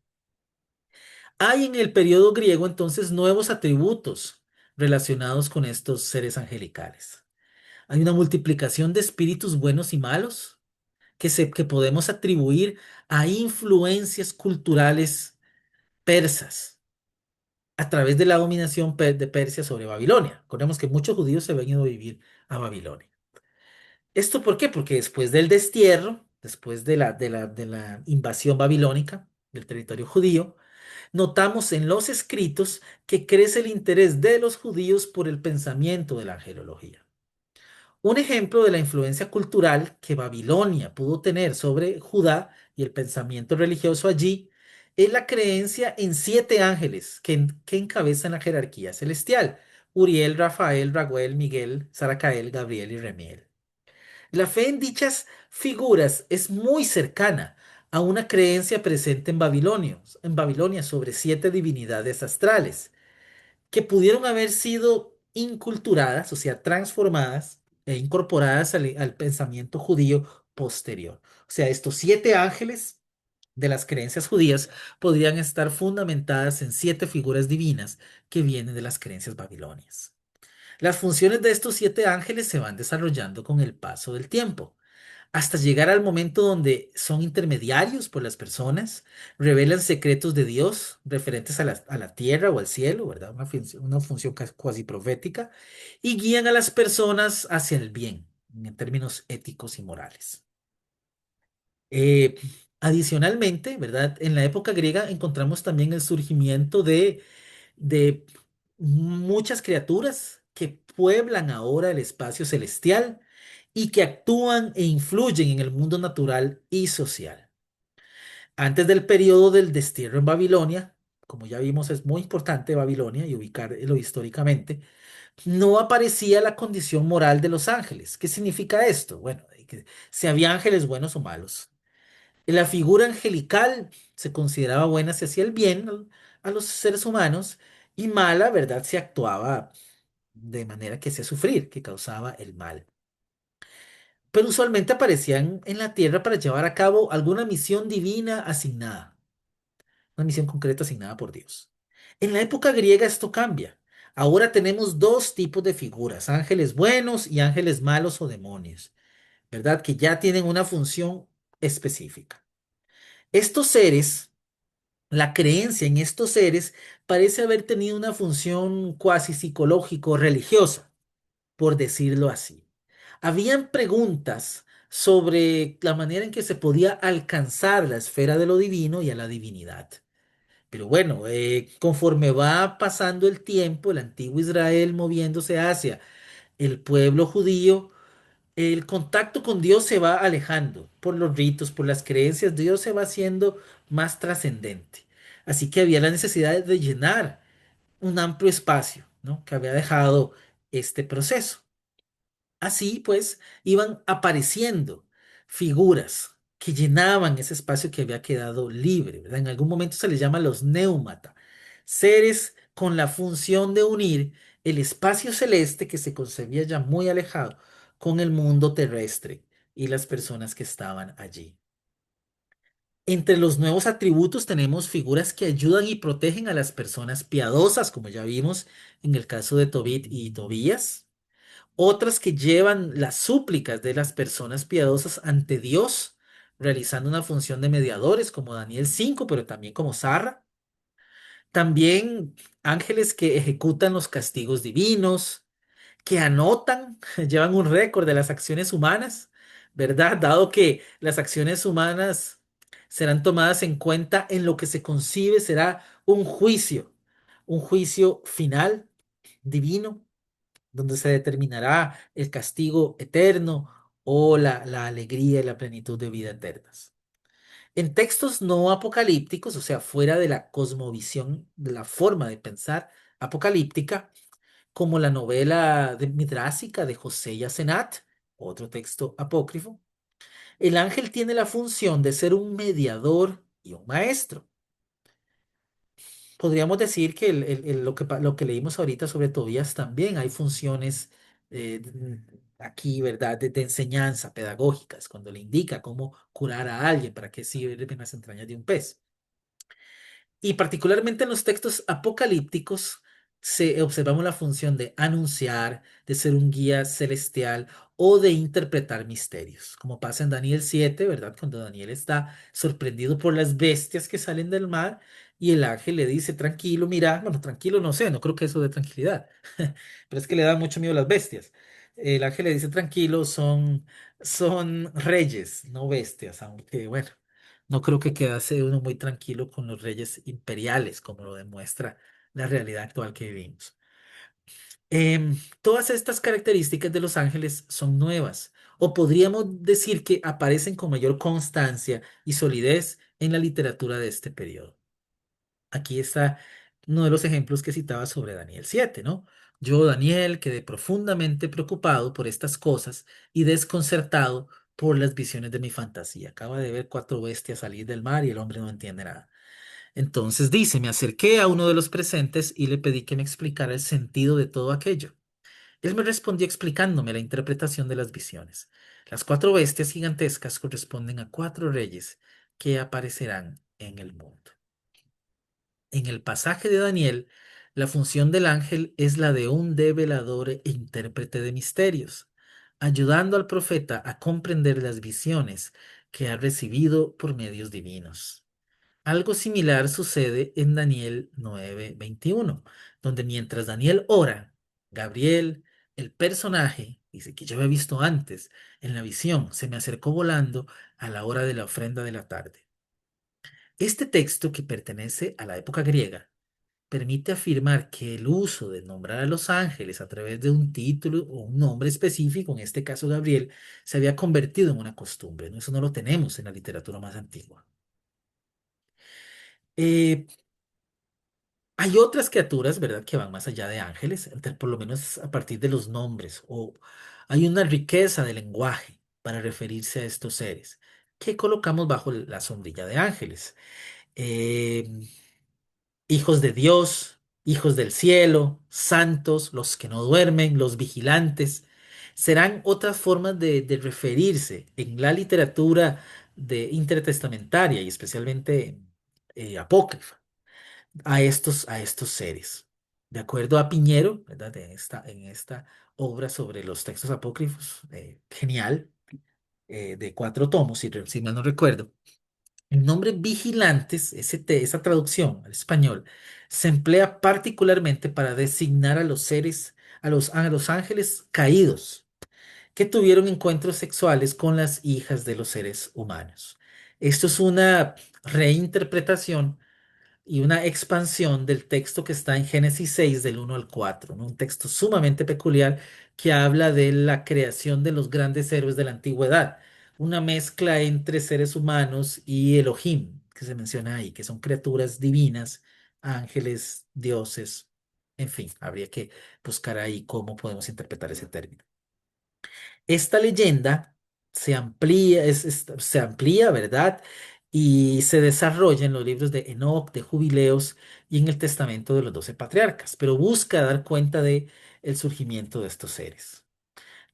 Hay en el periodo griego entonces nuevos atributos relacionados con estos seres angelicales. Hay una multiplicación de espíritus buenos y malos que podemos atribuir a influencias culturales persas a través de la dominación de Persia sobre Babilonia. Recordemos que muchos judíos se habían ido a vivir a Babilonia. ¿Esto por qué? Porque después del destierro, después de la invasión babilónica del territorio judío, notamos en los escritos que crece el interés de los judíos por el pensamiento de la angelología. Un ejemplo de la influencia cultural que Babilonia pudo tener sobre Judá y el pensamiento religioso allí es la creencia en siete ángeles que encabezan la jerarquía celestial: Uriel, Rafael, Raguel, Miguel, Saracael, Gabriel y Remiel. La fe en dichas figuras es muy cercana a una creencia presente en Babilonia sobre siete divinidades astrales, que pudieron haber sido inculturadas, o sea, transformadas e incorporadas al pensamiento judío posterior. O sea, estos siete ángeles de las creencias judías podrían estar fundamentadas en siete figuras divinas que vienen de las creencias babilonias. Las funciones de estos siete ángeles se van desarrollando con el paso del tiempo hasta llegar al momento donde son intermediarios por las personas, revelan secretos de Dios referentes a la tierra o al cielo, ¿verdad? Una función cuasi profética, y guían a las personas hacia el bien, en términos éticos y morales. Eh, Adicionalmente, ¿verdad? En la época griega encontramos también el surgimiento de muchas criaturas que pueblan ahora el espacio celestial y que actúan e influyen en el mundo natural y social. Antes del periodo del destierro en Babilonia, como ya vimos, es muy importante Babilonia y ubicarlo históricamente, no aparecía la condición moral de los ángeles. ¿Qué significa esto? Bueno, que si había ángeles buenos o malos. La figura angelical se consideraba buena si hacía el bien a los seres humanos y mala, ¿verdad? Si actuaba de manera que hacía sufrir, que causaba el mal. Pero usualmente aparecían en la tierra para llevar a cabo alguna misión divina asignada, una misión concreta asignada por Dios. En la época griega esto cambia. Ahora tenemos dos tipos de figuras, ángeles buenos y ángeles malos o demonios, ¿verdad? Que ya tienen una función específica. Estos seres, la creencia en estos seres parece haber tenido una función cuasi psicológico religiosa, por decirlo así. Habían preguntas sobre la manera en que se podía alcanzar la esfera de lo divino y a la divinidad. Pero bueno, conforme va pasando el tiempo, el antiguo Israel moviéndose hacia el pueblo judío, el contacto con Dios se va alejando por los ritos, por las creencias. Dios se va haciendo más trascendente. Así que había la necesidad de llenar un amplio espacio, ¿no? Que había dejado este proceso. Así pues, iban apareciendo figuras que llenaban ese espacio que había quedado libre, ¿verdad? En algún momento se les llama los neumata, seres con la función de unir el espacio celeste que se concebía ya muy alejado con el mundo terrestre y las personas que estaban allí. Entre los nuevos atributos tenemos figuras que ayudan y protegen a las personas piadosas, como ya vimos en el caso de Tobit y Tobías, otras que llevan las súplicas de las personas piadosas ante Dios, realizando una función de mediadores como Daniel 5, pero también como Sarra. También ángeles que ejecutan los castigos divinos, que anotan, llevan un récord de las acciones humanas, ¿verdad? Dado que las acciones humanas serán tomadas en cuenta en lo que se concibe será un juicio final divino donde se determinará el castigo eterno o la alegría y la plenitud de vida eternas. En textos no apocalípticos, o sea, fuera de la cosmovisión, de la forma de pensar apocalíptica, como la novela midrásica de José y Asenat, otro texto apócrifo, el ángel tiene la función de ser un mediador y un maestro. Podríamos decir que lo que leímos ahorita sobre Tobías también hay funciones aquí, ¿verdad? De enseñanza pedagógicas, cuando le indica cómo curar a alguien, para qué sirve en las entrañas de un pez. Y particularmente en los textos apocalípticos observamos la función de anunciar, de ser un guía celestial o de interpretar misterios, como pasa en Daniel 7, ¿verdad? Cuando Daniel está sorprendido por las bestias que salen del mar y el ángel le dice, tranquilo, mira, bueno, tranquilo, no sé, no creo que eso de tranquilidad, pero es que le da mucho miedo las bestias. El ángel le dice, tranquilo, son reyes, no bestias, aunque bueno. No creo que quedase uno muy tranquilo con los reyes imperiales, como lo demuestra la realidad actual que vivimos. Todas estas características de los ángeles son nuevas, o podríamos decir que aparecen con mayor constancia y solidez en la literatura de este periodo. Aquí está uno de los ejemplos que citaba sobre Daniel 7, ¿no? Yo, Daniel, quedé profundamente preocupado por estas cosas y desconcertado por las visiones de mi fantasía. Acaba de ver cuatro bestias salir del mar y el hombre no entiende nada. Entonces dice, me acerqué a uno de los presentes y le pedí que me explicara el sentido de todo aquello. Él me respondió explicándome la interpretación de las visiones. Las cuatro bestias gigantescas corresponden a cuatro reyes que aparecerán en el mundo. En el pasaje de Daniel, la función del ángel es la de un develador e intérprete de misterios, ayudando al profeta a comprender las visiones que ha recibido por medios divinos. Algo similar sucede en Daniel 9:21, donde mientras Daniel ora, Gabriel, el personaje, dice que yo había visto antes en la visión, se me acercó volando a la hora de la ofrenda de la tarde. Este texto, que pertenece a la época griega, permite afirmar que el uso de nombrar a los ángeles a través de un título o un nombre específico, en este caso Gabriel, se había convertido en una costumbre, ¿no? Eso no lo tenemos en la literatura más antigua. Eh, Hay otras criaturas, ¿verdad?, que van más allá de ángeles, por lo menos a partir de los nombres, o hay una riqueza de lenguaje para referirse a estos seres. que colocamos bajo la sombrilla de ángeles. Eh, Hijos de Dios, hijos del cielo, santos, los que no duermen, los vigilantes, serán otras formas de referirse en la literatura intertestamentaria y especialmente apócrifa a estos seres. De acuerdo a Piñero, ¿verdad? En esta obra sobre los textos apócrifos, genial, de 4 tomos, si mal no recuerdo. El nombre vigilantes, esa traducción al español, se emplea particularmente para designar a los seres, a los ángeles caídos que tuvieron encuentros sexuales con las hijas de los seres humanos. Esto es una reinterpretación y una expansión del texto que está en Génesis 6 del 1 al 4, ¿no? Un texto sumamente peculiar que habla de la creación de los grandes héroes de la antigüedad, una mezcla entre seres humanos y Elohim, que se menciona ahí, que son criaturas divinas, ángeles, dioses, en fin, habría que buscar ahí cómo podemos interpretar ese término. Esta leyenda se amplía, ¿verdad? Y se desarrolla en los libros de Enoc, de Jubileos y en el testamento de los 12 patriarcas, pero busca dar cuenta de el surgimiento de estos seres.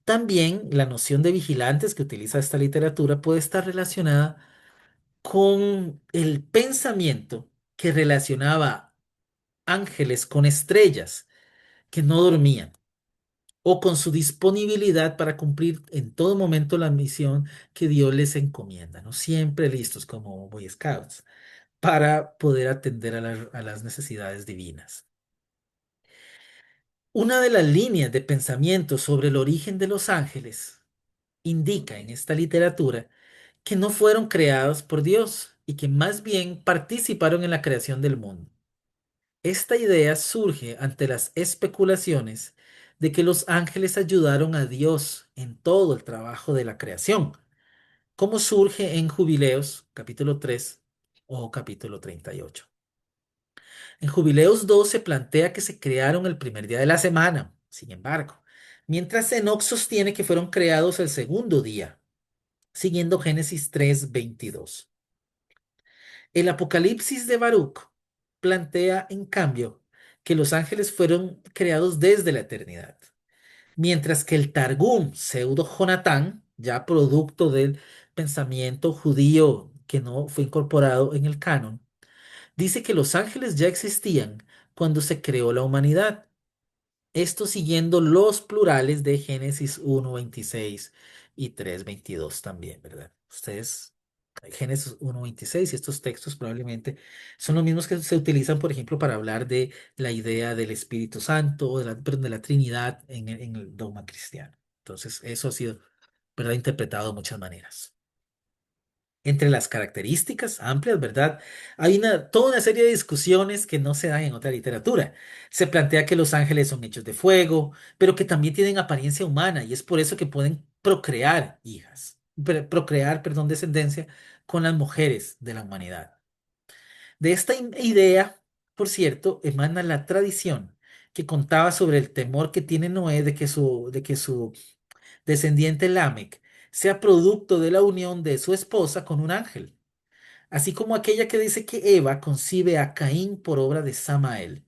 También la noción de vigilantes que utiliza esta literatura puede estar relacionada con el pensamiento que relacionaba ángeles con estrellas que no dormían o con su disponibilidad para cumplir en todo momento la misión que Dios les encomienda, ¿no? Siempre listos como Boy Scouts para poder atender a las necesidades divinas. Una de las líneas de pensamiento sobre el origen de los ángeles indica en esta literatura que no fueron creados por Dios y que más bien participaron en la creación del mundo. Esta idea surge ante las especulaciones de que los ángeles ayudaron a Dios en todo el trabajo de la creación, como surge en Jubileos capítulo 3 o capítulo 38. En Jubileos 2 se plantea que se crearon el primer día de la semana, sin embargo, mientras Enoc sostiene que fueron creados el segundo día, siguiendo Génesis 3:22. El Apocalipsis de Baruch plantea, en cambio, que los ángeles fueron creados desde la eternidad, mientras que el Targum pseudo Jonatán, ya producto del pensamiento judío que no fue incorporado en el canon, dice que los ángeles ya existían cuando se creó la humanidad. Esto siguiendo los plurales de Génesis 1:26 y 3:22 también, ¿verdad? Génesis 1:26 y estos textos probablemente son los mismos que se utilizan, por ejemplo, para hablar de la idea del Espíritu Santo o perdón, de la Trinidad en el dogma cristiano. Entonces, eso ha sido, ¿verdad?, interpretado de muchas maneras. Entre las características amplias, ¿verdad? Hay toda una serie de discusiones que no se dan en otra literatura. Se plantea que los ángeles son hechos de fuego, pero que también tienen apariencia humana y es por eso que pueden procrear hijas, procrear, perdón, descendencia con las mujeres de la humanidad. De esta idea, por cierto, emana la tradición que contaba sobre el temor que tiene Noé de que su descendiente Lamec sea producto de la unión de su esposa con un ángel, así como aquella que dice que Eva concibe a Caín por obra de Samael.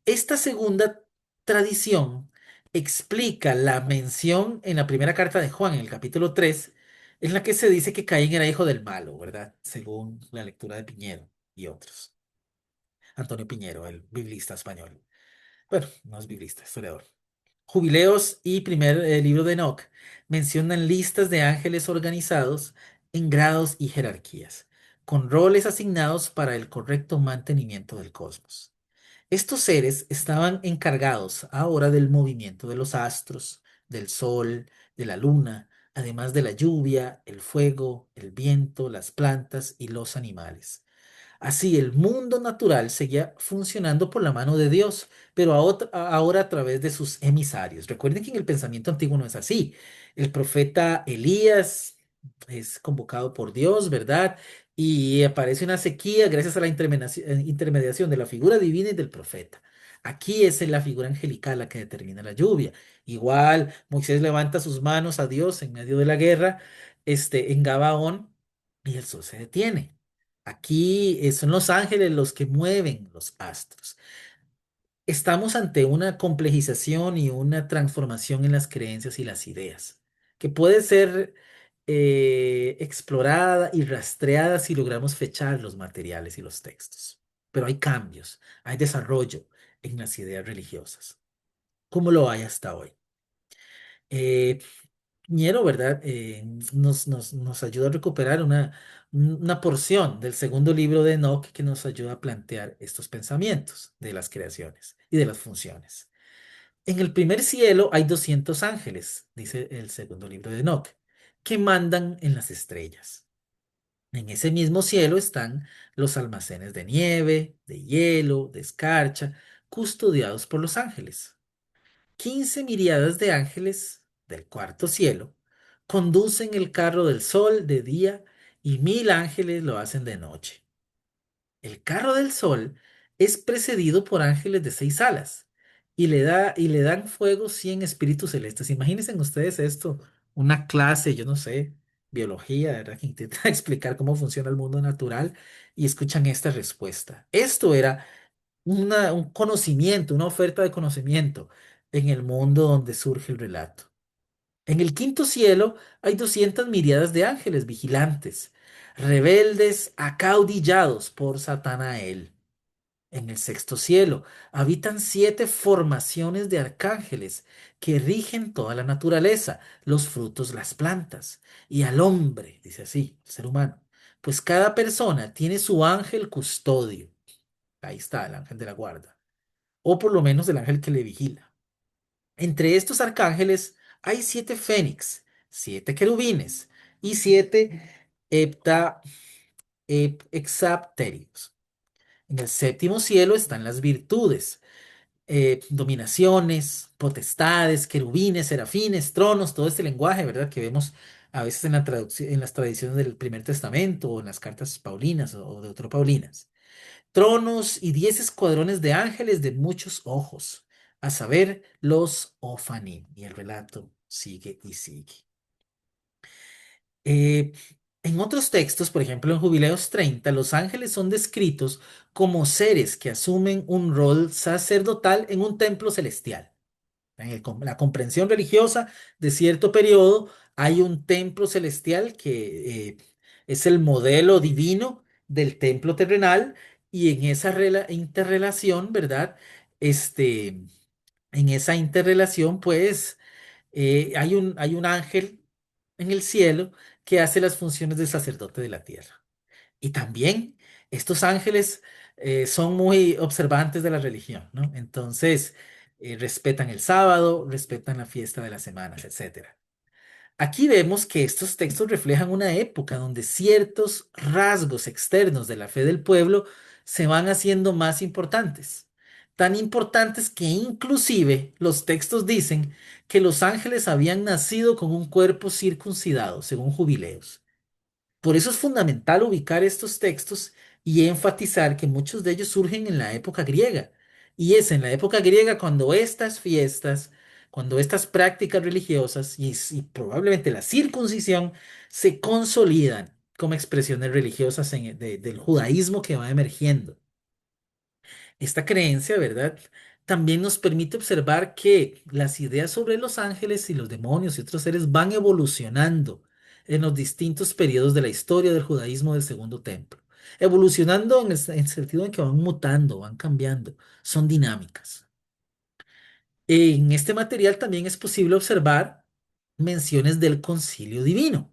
Esta segunda tradición explica la mención en la primera carta de Juan, en el capítulo 3, en la que se dice que Caín era hijo del malo, ¿verdad? Según la lectura de Piñero y otros. Antonio Piñero, el biblista español. Bueno, no es biblista, historiador. Jubileos y primer libro de Enoch mencionan listas de ángeles organizados en grados y jerarquías, con roles asignados para el correcto mantenimiento del cosmos. Estos seres estaban encargados ahora del movimiento de los astros, del sol, de la luna, además de la lluvia, el fuego, el viento, las plantas y los animales. Así, el mundo natural seguía funcionando por la mano de Dios, pero ahora a través de sus emisarios. Recuerden que en el pensamiento antiguo no es así. El profeta Elías es convocado por Dios, ¿verdad? Y aparece una sequía gracias a la intermediación de la figura divina y del profeta. Aquí es la figura angelical la que determina la lluvia. Igual, Moisés levanta sus manos a Dios en medio de la guerra en Gabaón y el sol se detiene. Aquí son los ángeles los que mueven los astros. Estamos ante una complejización y una transformación en las creencias y las ideas, que puede ser explorada y rastreada si logramos fechar los materiales y los textos. Pero hay cambios, hay desarrollo en las ideas religiosas, como lo hay hasta hoy. Eh, Ñero, ¿verdad? Nos ayuda a recuperar una porción del segundo libro de Enoch que nos ayuda a plantear estos pensamientos de las creaciones y de las funciones. En el primer cielo hay 200 ángeles, dice el segundo libro de Enoch, que mandan en las estrellas. En ese mismo cielo están los almacenes de nieve, de hielo, de escarcha, custodiados por los ángeles. 15 miriadas de ángeles del cuarto cielo conducen el carro del sol de día y 1000 ángeles lo hacen de noche. El carro del sol es precedido por ángeles de 6 alas y le dan fuego 100 espíritus celestes. Imagínense ustedes esto, una clase, yo no sé, biología, ¿verdad? Que intenta explicar cómo funciona el mundo natural y escuchan esta respuesta. Esto era un conocimiento, una oferta de conocimiento en el mundo donde surge el relato. En el quinto cielo hay 200 miriadas de ángeles vigilantes, rebeldes acaudillados por Satanael. En el sexto cielo habitan 7 formaciones de arcángeles que rigen toda la naturaleza, los frutos, las plantas, y al hombre, dice así, el ser humano, pues cada persona tiene su ángel custodio. Ahí está el ángel de la guarda, o por lo menos el ángel que le vigila. Entre estos arcángeles hay 7 fénix, 7 querubines y 7 hexápteridos. En el séptimo cielo están las virtudes, dominaciones, potestades, querubines, serafines, tronos, todo este lenguaje, ¿verdad? Que vemos a veces en en las tradiciones del Primer Testamento o en las cartas paulinas o deuteropaulinas. Tronos y 10 escuadrones de ángeles de muchos ojos, a saber, los Ofanim. Y el relato sigue y sigue. Eh, en otros textos, por ejemplo en Jubileos 30, los ángeles son descritos como seres que asumen un rol sacerdotal en un templo celestial. La comprensión religiosa de cierto periodo, hay un templo celestial que es el modelo divino del templo terrenal y en esa interrelación, ¿verdad? Este, en esa interrelación, pues, hay un ángel en el cielo que hace las funciones del sacerdote de la tierra. Y también estos ángeles son muy observantes de la religión, ¿no? Entonces, respetan el sábado, respetan la fiesta de las semanas, etcétera. Aquí vemos que estos textos reflejan una época donde ciertos rasgos externos de la fe del pueblo se van haciendo más importantes. Tan importantes que inclusive los textos dicen que los ángeles habían nacido con un cuerpo circuncidado, según Jubileos. Por eso es fundamental ubicar estos textos y enfatizar que muchos de ellos surgen en la época griega. Y es en la época griega cuando estas fiestas, cuando estas prácticas religiosas y probablemente la circuncisión se consolidan como expresiones religiosas del judaísmo que va emergiendo. Esta creencia, ¿verdad? También nos permite observar que las ideas sobre los ángeles y los demonios y otros seres van evolucionando en los distintos periodos de la historia del judaísmo del Segundo Templo. Evolucionando en el sentido en que van mutando, van cambiando, son dinámicas. En este material también es posible observar menciones del concilio divino,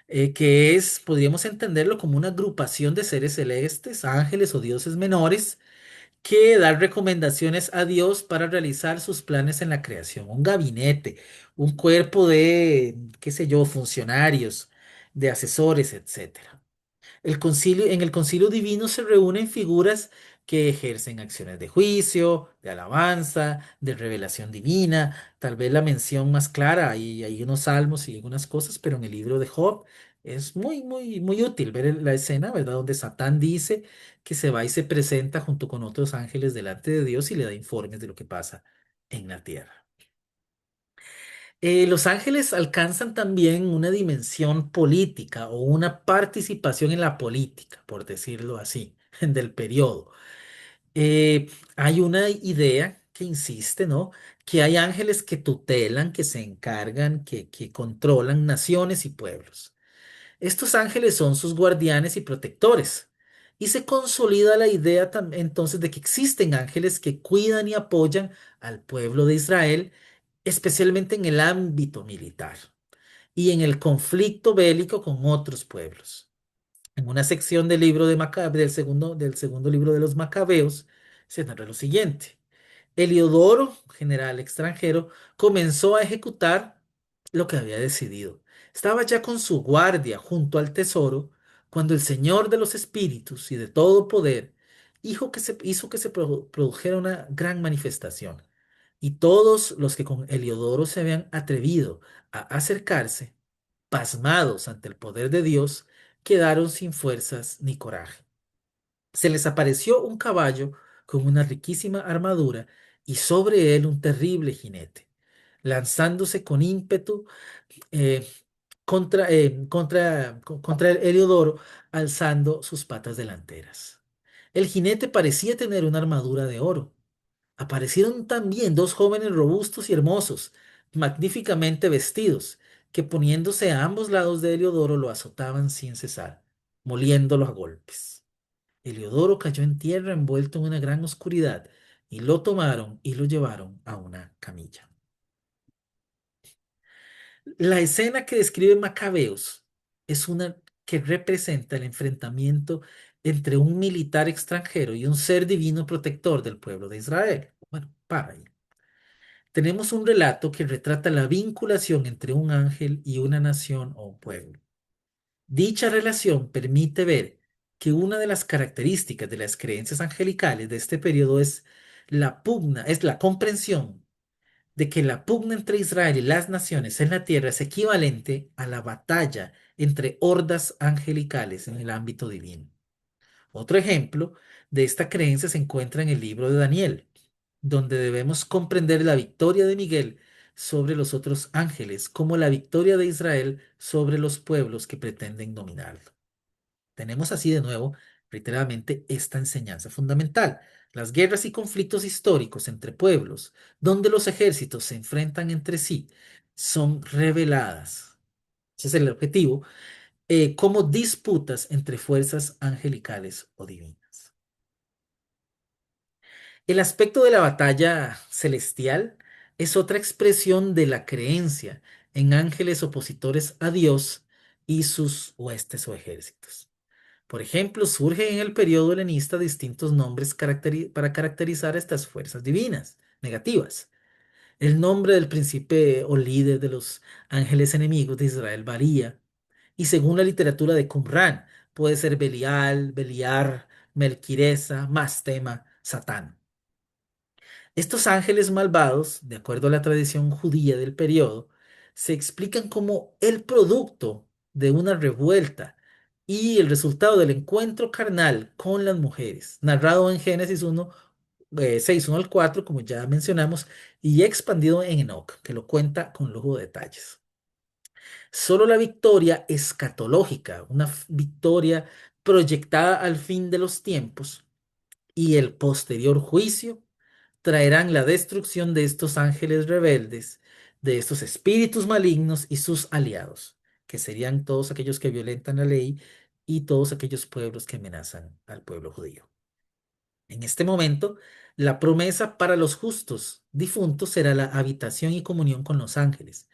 que es, podríamos entenderlo como una agrupación de seres celestes, ángeles o dioses menores que dar recomendaciones a Dios para realizar sus planes en la creación. Un gabinete, un cuerpo de, qué sé yo, funcionarios, de asesores, etcétera. En el concilio divino se reúnen figuras que ejercen acciones de juicio, de alabanza, de revelación divina. Tal vez la mención más clara, hay unos salmos y algunas cosas, pero en el libro de Job es muy útil ver la escena, ¿verdad? Donde Satán dice que se va y se presenta junto con otros ángeles delante de Dios y le da informes de lo que pasa en la tierra. Los ángeles alcanzan también una dimensión política o una participación en la política, por decirlo así, del periodo. Hay una idea que insiste, ¿no? Que hay ángeles que tutelan, que se encargan, que controlan naciones y pueblos. Estos ángeles son sus guardianes y protectores. Y se consolida la idea entonces de que existen ángeles que cuidan y apoyan al pueblo de Israel, especialmente en el ámbito militar y en el conflicto bélico con otros pueblos. En una sección del libro de del segundo libro de los Macabeos, se narra lo siguiente. Heliodoro, general extranjero, comenzó a ejecutar lo que había decidido. Estaba ya con su guardia junto al tesoro cuando el Señor de los Espíritus y de todo poder hizo que se produjera una gran manifestación. Y todos los que con Heliodoro se habían atrevido a acercarse, pasmados ante el poder de Dios, quedaron sin fuerzas ni coraje. Se les apareció un caballo con una riquísima armadura y sobre él un terrible jinete, lanzándose con ímpetu eh, contra el Heliodoro, alzando sus patas delanteras. El jinete parecía tener una armadura de oro. Aparecieron también dos jóvenes robustos y hermosos, magníficamente vestidos, que poniéndose a ambos lados de Heliodoro lo azotaban sin cesar, moliéndolo a golpes. Heliodoro cayó en tierra envuelto en una gran oscuridad, y lo tomaron y lo llevaron a una camilla. La escena que describe Macabeos es una que representa el enfrentamiento entre un militar extranjero y un ser divino protector del pueblo de Israel. Bueno, para ahí. Tenemos un relato que retrata la vinculación entre un ángel y una nación o un pueblo. Dicha relación permite ver que una de las características de las creencias angelicales de este periodo es la comprensión de que la pugna entre Israel y las naciones en la tierra es equivalente a la batalla entre hordas angelicales en el ámbito divino. Otro ejemplo de esta creencia se encuentra en el libro de Daniel, donde debemos comprender la victoria de Miguel sobre los otros ángeles como la victoria de Israel sobre los pueblos que pretenden dominarlo. Tenemos así de nuevo, reiteradamente, esta enseñanza fundamental. Las guerras y conflictos históricos entre pueblos, donde los ejércitos se enfrentan entre sí, son reveladas. Ese es el objetivo, como disputas entre fuerzas angelicales o divinas. El aspecto de la batalla celestial es otra expresión de la creencia en ángeles opositores a Dios y sus huestes o ejércitos. Por ejemplo, surgen en el periodo helenista distintos nombres para caracterizar estas fuerzas divinas negativas. El nombre del príncipe o líder de los ángeles enemigos de Israel varía, y según la literatura de Qumran, puede ser Belial, Beliar, Melquiresa, Mastema, Satán. Estos ángeles malvados, de acuerdo a la tradición judía del periodo, se explican como el producto de una revuelta y el resultado del encuentro carnal con las mujeres, narrado en Génesis 1, 6, 1 al 4, como ya mencionamos, y expandido en Enoc, que lo cuenta con lujo de detalles. Solo la victoria escatológica, una victoria proyectada al fin de los tiempos, y el posterior juicio traerán la destrucción de estos ángeles rebeldes, de estos espíritus malignos y sus aliados, que serían todos aquellos que violentan la ley y todos aquellos pueblos que amenazan al pueblo judío. En este momento, la promesa para los justos difuntos será la habitación y comunión con los ángeles.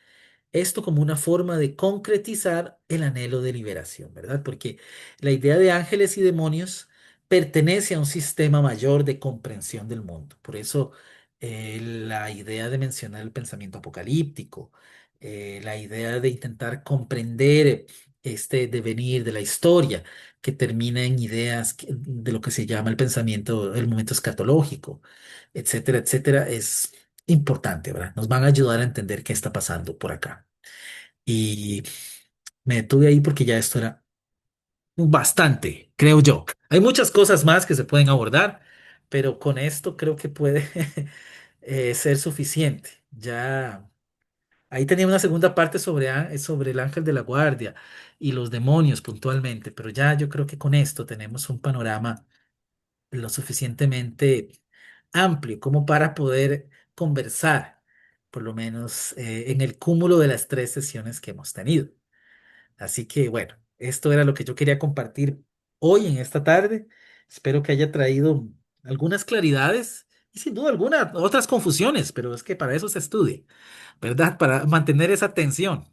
Esto como una forma de concretizar el anhelo de liberación, ¿verdad? Porque la idea de ángeles y demonios pertenece a un sistema mayor de comprensión del mundo. Por eso la idea de mencionar el pensamiento apocalíptico, la idea de intentar comprender este devenir de la historia que termina en ideas de lo que se llama el pensamiento, el momento escatológico, etcétera, etcétera, es importante, ¿verdad? Nos van a ayudar a entender qué está pasando por acá. Y me detuve ahí porque ya esto era bastante, creo yo. Hay muchas cosas más que se pueden abordar, pero con esto creo que puede ser suficiente. Ya Ahí tenía una segunda parte sobre, sobre el ángel de la guardia y los demonios puntualmente, pero ya yo creo que con esto tenemos un panorama lo suficientemente amplio como para poder conversar, por lo menos en el cúmulo de las tres sesiones que hemos tenido. Así que bueno, esto era lo que yo quería compartir hoy en esta tarde. Espero que haya traído algunas claridades y sin duda alguna otras confusiones, pero es que para eso se estudia, ¿verdad? Para mantener esa tensión,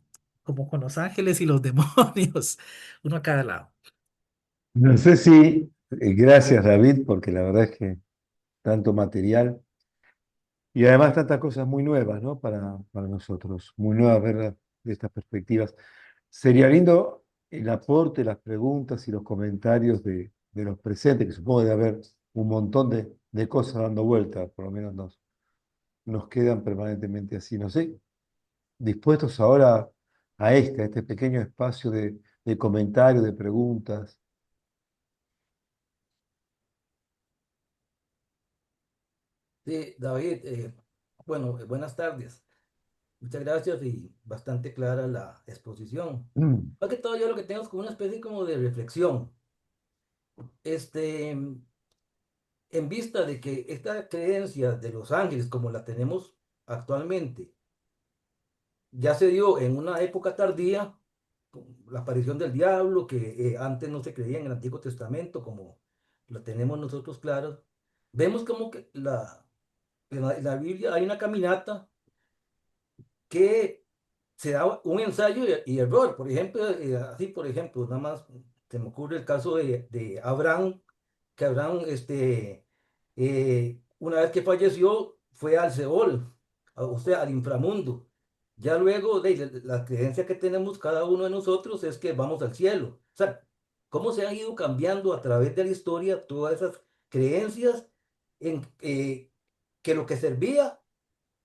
como con los ángeles y los demonios, uno a cada lado. No sé si, gracias David, porque la verdad es que tanto material y además tantas cosas muy nuevas, ¿no? Para nosotros, muy nuevas ver de estas perspectivas. Sería lindo el aporte, las preguntas y los comentarios de los presentes, que supongo debe haber un montón de cosas dando vueltas, por lo menos nos quedan permanentemente así, no sé, dispuestos ahora a este pequeño espacio de comentarios, de preguntas. Sí, David, bueno, buenas tardes. Muchas gracias y bastante clara la exposición. Mm, Más que todo yo lo que tengo es como una especie como de reflexión. Este, en vista de que esta creencia de los ángeles como la tenemos actualmente, ya se dio en una época tardía, con la aparición del diablo, que antes no se creía en el Antiguo Testamento como lo tenemos nosotros claros. Vemos como que en la Biblia hay una caminata que se da un ensayo y error. Por ejemplo, así por ejemplo, nada más se me ocurre el caso de Abraham, que Abraham, una vez que falleció, fue al Seol, o sea, al inframundo. Ya luego de la creencia que tenemos cada uno de nosotros es que vamos al cielo. O sea, cómo se han ido cambiando a través de la historia todas esas creencias en que lo que servía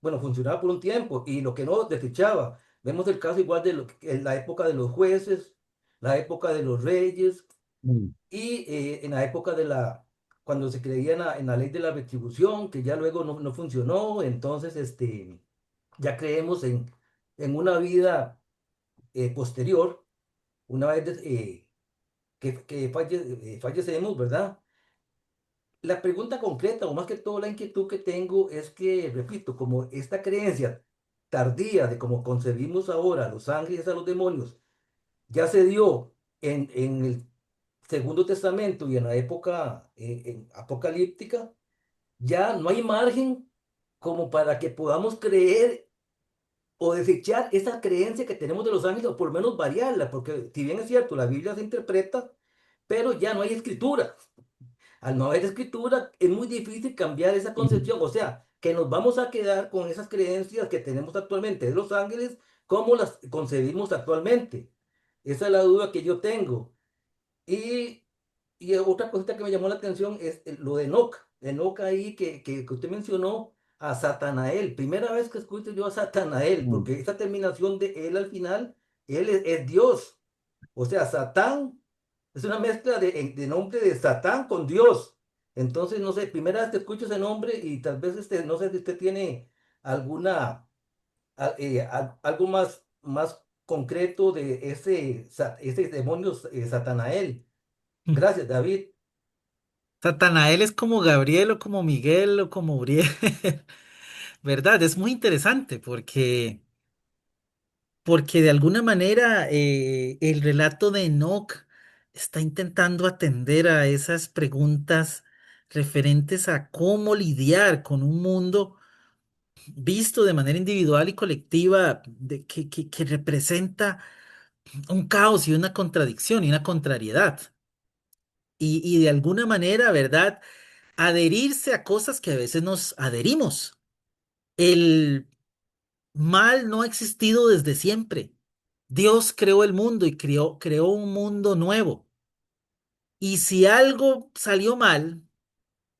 bueno, funcionaba por un tiempo y lo que no desechaba. Vemos el caso igual en la época de los jueces, la época de los reyes mm, y en la época cuando se creía en la ley de la retribución, que ya luego no funcionó, entonces ya creemos en una vida posterior, una vez que fallecemos, ¿verdad? La pregunta concreta, o más que todo la inquietud que tengo, es que, repito, como esta creencia tardía de cómo concebimos ahora a los ángeles, a los demonios, ya se dio en el Segundo Testamento y en la época apocalíptica, ya no hay margen como para que podamos creer o desechar esa creencia que tenemos de los ángeles, o por lo menos variarla, porque si bien es cierto, la Biblia se interpreta, pero ya no hay escritura. Al no haber escritura, es muy difícil cambiar esa mm, concepción. O sea, que nos vamos a quedar con esas creencias que tenemos actualmente de los ángeles, como las concebimos actualmente. Esa es la duda que yo tengo. Y, y otra cosita que me llamó la atención es lo de Enoch. Enoch ahí que usted mencionó a Satanael. Primera vez que escucho yo a Satanael, mm, porque esa terminación de él al final, él es Dios. O sea, Satán es una mezcla de nombre de Satán con Dios. Entonces, no sé, primera vez que escucho ese nombre y tal vez no sé si usted tiene alguna, algo más concreto de ese demonio Satanael. Gracias, David. Satanael es como Gabriel o como Miguel o como Uriel, ¿verdad? Es muy interesante porque de alguna manera el relato de Enoch está intentando atender a esas preguntas referentes a cómo lidiar con un mundo visto de manera individual y colectiva que representa un caos y una contradicción y una contrariedad. Y de alguna manera, ¿verdad? Adherirse a cosas que a veces nos adherimos. El mal no ha existido desde siempre. Dios creó el mundo y creó un mundo nuevo. Y si algo salió mal,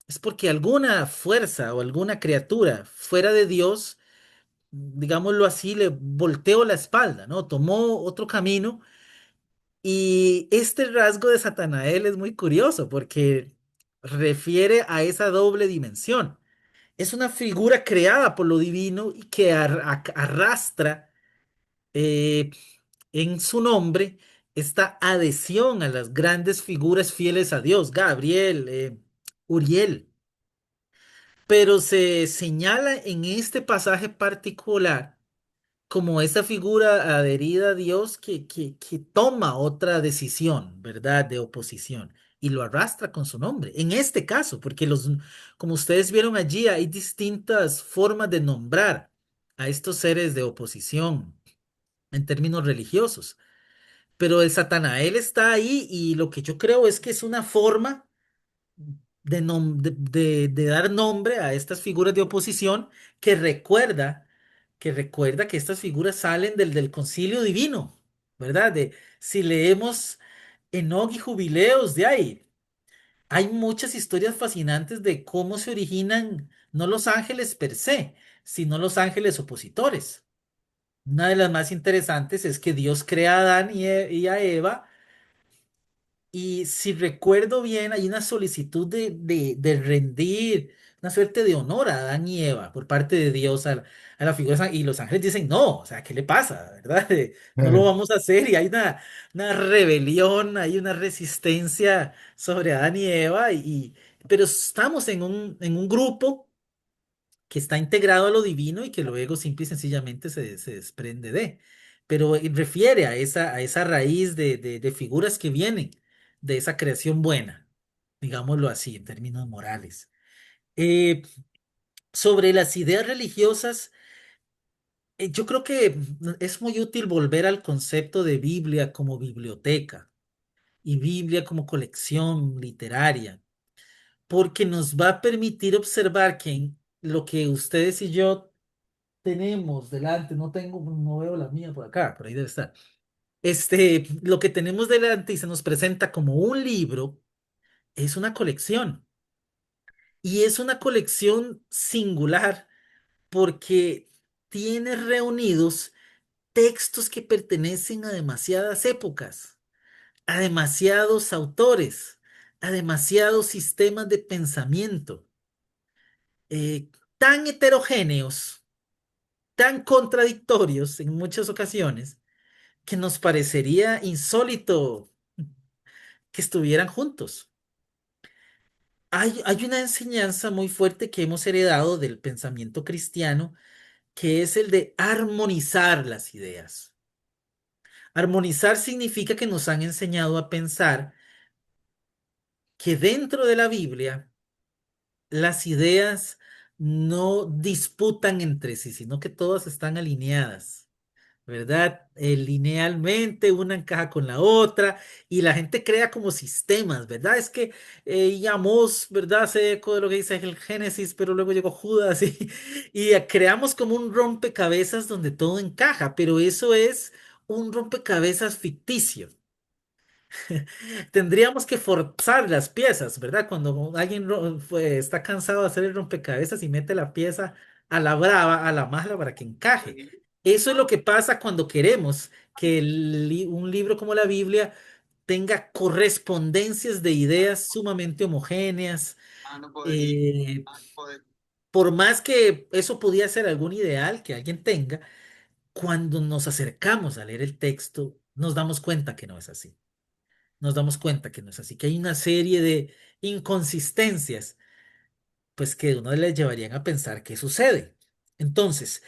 es porque alguna fuerza o alguna criatura fuera de Dios, digámoslo así, le volteó la espalda, ¿no? Tomó otro camino. Y este rasgo de Satanael es muy curioso porque refiere a esa doble dimensión. Es una figura creada por lo divino y que arrastra eh, en su nombre esta adhesión a las grandes figuras fieles a Dios, Gabriel, Uriel, pero se señala en este pasaje particular como esa figura adherida a Dios que toma otra decisión, ¿verdad? De oposición y lo arrastra con su nombre. En este caso, porque como ustedes vieron allí, hay distintas formas de nombrar a estos seres de oposición en términos religiosos. Pero el Satanael está ahí y lo que yo creo es que es una forma de dar nombre a estas figuras de oposición que recuerda, que recuerda que estas figuras salen del concilio divino, ¿verdad? Si leemos Enoc y Jubileos de ahí, hay muchas historias fascinantes de cómo se originan no los ángeles per se, sino los ángeles opositores. Una de las más interesantes es que Dios crea a Adán y a Eva y si recuerdo bien, hay una solicitud de rendir una suerte de honor a Adán y Eva por parte de Dios a la figura y los ángeles dicen, no, o sea, ¿qué le pasa? ¿Verdad? No lo vamos a hacer y hay una rebelión, hay una resistencia sobre Adán y Eva, pero estamos en un grupo que está integrado a lo divino y que luego simple y sencillamente se desprende de. Pero refiere a esa raíz de figuras que vienen de esa creación buena, digámoslo así, en términos morales. Eh, sobre las ideas religiosas, yo creo que es muy útil volver al concepto de Biblia como biblioteca y Biblia como colección literaria, porque nos va a permitir observar que en lo que ustedes y yo tenemos delante, no veo la mía por acá, por ahí debe estar. Lo que tenemos delante y se nos presenta como un libro es una colección. Y es una colección singular porque tiene reunidos textos que pertenecen a demasiadas épocas, a demasiados autores, a demasiados sistemas de pensamiento, tan heterogéneos, tan contradictorios en muchas ocasiones que nos parecería insólito que estuvieran juntos. Hay una enseñanza muy fuerte que hemos heredado del pensamiento cristiano, que es el de armonizar las ideas. Armonizar significa que nos han enseñado a pensar que dentro de la Biblia las ideas no disputan entre sí, sino que todas están alineadas. ¿Verdad? Linealmente, una encaja con la otra y la gente crea como sistemas, ¿verdad? Es que y Amós, ¿verdad? Hace eco de lo que dice el Génesis, pero luego llegó Judas y creamos como un rompecabezas donde todo encaja, pero eso es un rompecabezas ficticio. Tendríamos que forzar las piezas, ¿verdad? Cuando alguien está cansado de hacer el rompecabezas y mete la pieza a la brava, a la mala para que encaje. Eso es lo que pasa cuando queremos que un libro como la Biblia tenga correspondencias de ideas sumamente homogéneas. eh, por más que eso podía ser algún ideal que alguien tenga, cuando nos acercamos a leer el texto, nos damos cuenta que no es así. Nos damos cuenta que no es así, que hay una serie de inconsistencias, pues que uno les llevarían a pensar qué sucede. Entonces,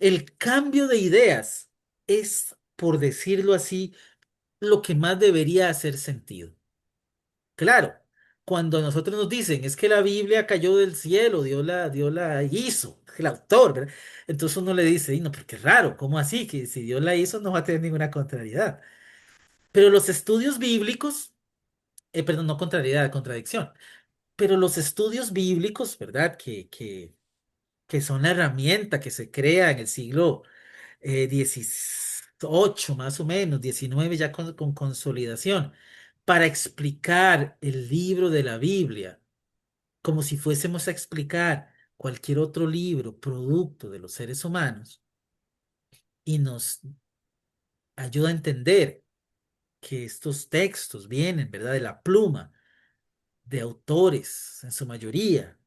el cambio de ideas es, por decirlo así, lo que más debería hacer sentido. Claro, cuando a nosotros nos dicen es que la Biblia cayó del cielo, Dios la hizo, el autor, ¿verdad? Entonces uno le dice, y no, porque es raro, ¿cómo así? Que si Dios la hizo no va a tener ninguna contrariedad. Pero los estudios bíblicos, perdón, no contrariedad, contradicción. Pero los estudios bíblicos, ¿verdad? Que son la herramienta que se crea en el siglo 18, más o menos, 19 ya con consolidación, para explicar el libro de la Biblia, como si fuésemos a explicar cualquier otro libro, producto de los seres humanos, y nos ayuda a entender que estos textos vienen, ¿verdad? De la pluma de autores, en su mayoría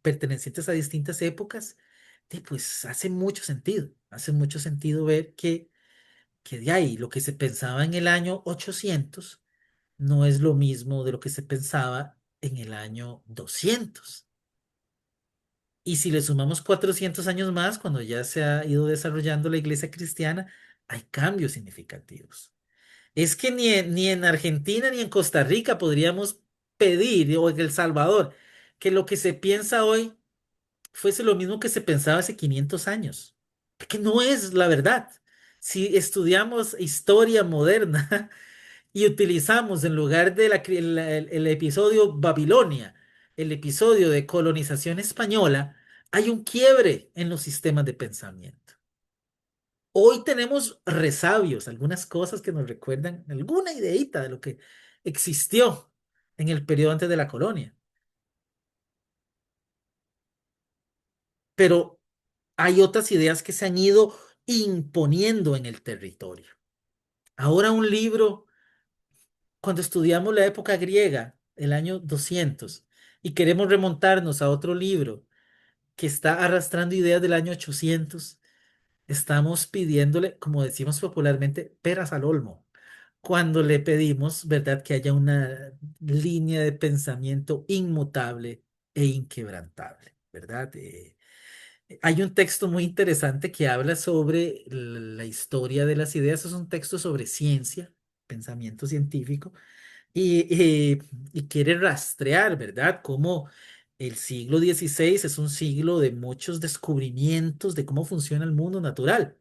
pertenecientes a distintas épocas, pues hace mucho sentido. Hace mucho sentido ver que de ahí lo que se pensaba en el año 800 no es lo mismo de lo que se pensaba en el año 200. Y si le sumamos 400 años más, cuando ya se ha ido desarrollando la iglesia cristiana, hay cambios significativos. Es que ni en Argentina ni en Costa Rica podríamos pedir, o en El Salvador, que lo que se piensa hoy fuese lo mismo que se pensaba hace 500 años. Que no es la verdad. Si estudiamos historia moderna y utilizamos en lugar de el episodio Babilonia, el episodio de colonización española, hay un quiebre en los sistemas de pensamiento. Hoy tenemos resabios, algunas cosas que nos recuerdan alguna ideita de lo que existió en el periodo antes de la colonia, pero hay otras ideas que se han ido imponiendo en el territorio. Ahora un libro, cuando estudiamos la época griega, el año 200, y queremos remontarnos a otro libro que está arrastrando ideas del año 800, estamos pidiéndole, como decimos popularmente, peras al olmo. Cuando le pedimos, ¿verdad?, que haya una línea de pensamiento inmutable e inquebrantable, ¿verdad? Hay un texto muy interesante que habla sobre la historia de las ideas. Es un texto sobre ciencia, pensamiento científico, y quiere rastrear, ¿verdad?, cómo el siglo XVI es un siglo de muchos descubrimientos de cómo funciona el mundo natural.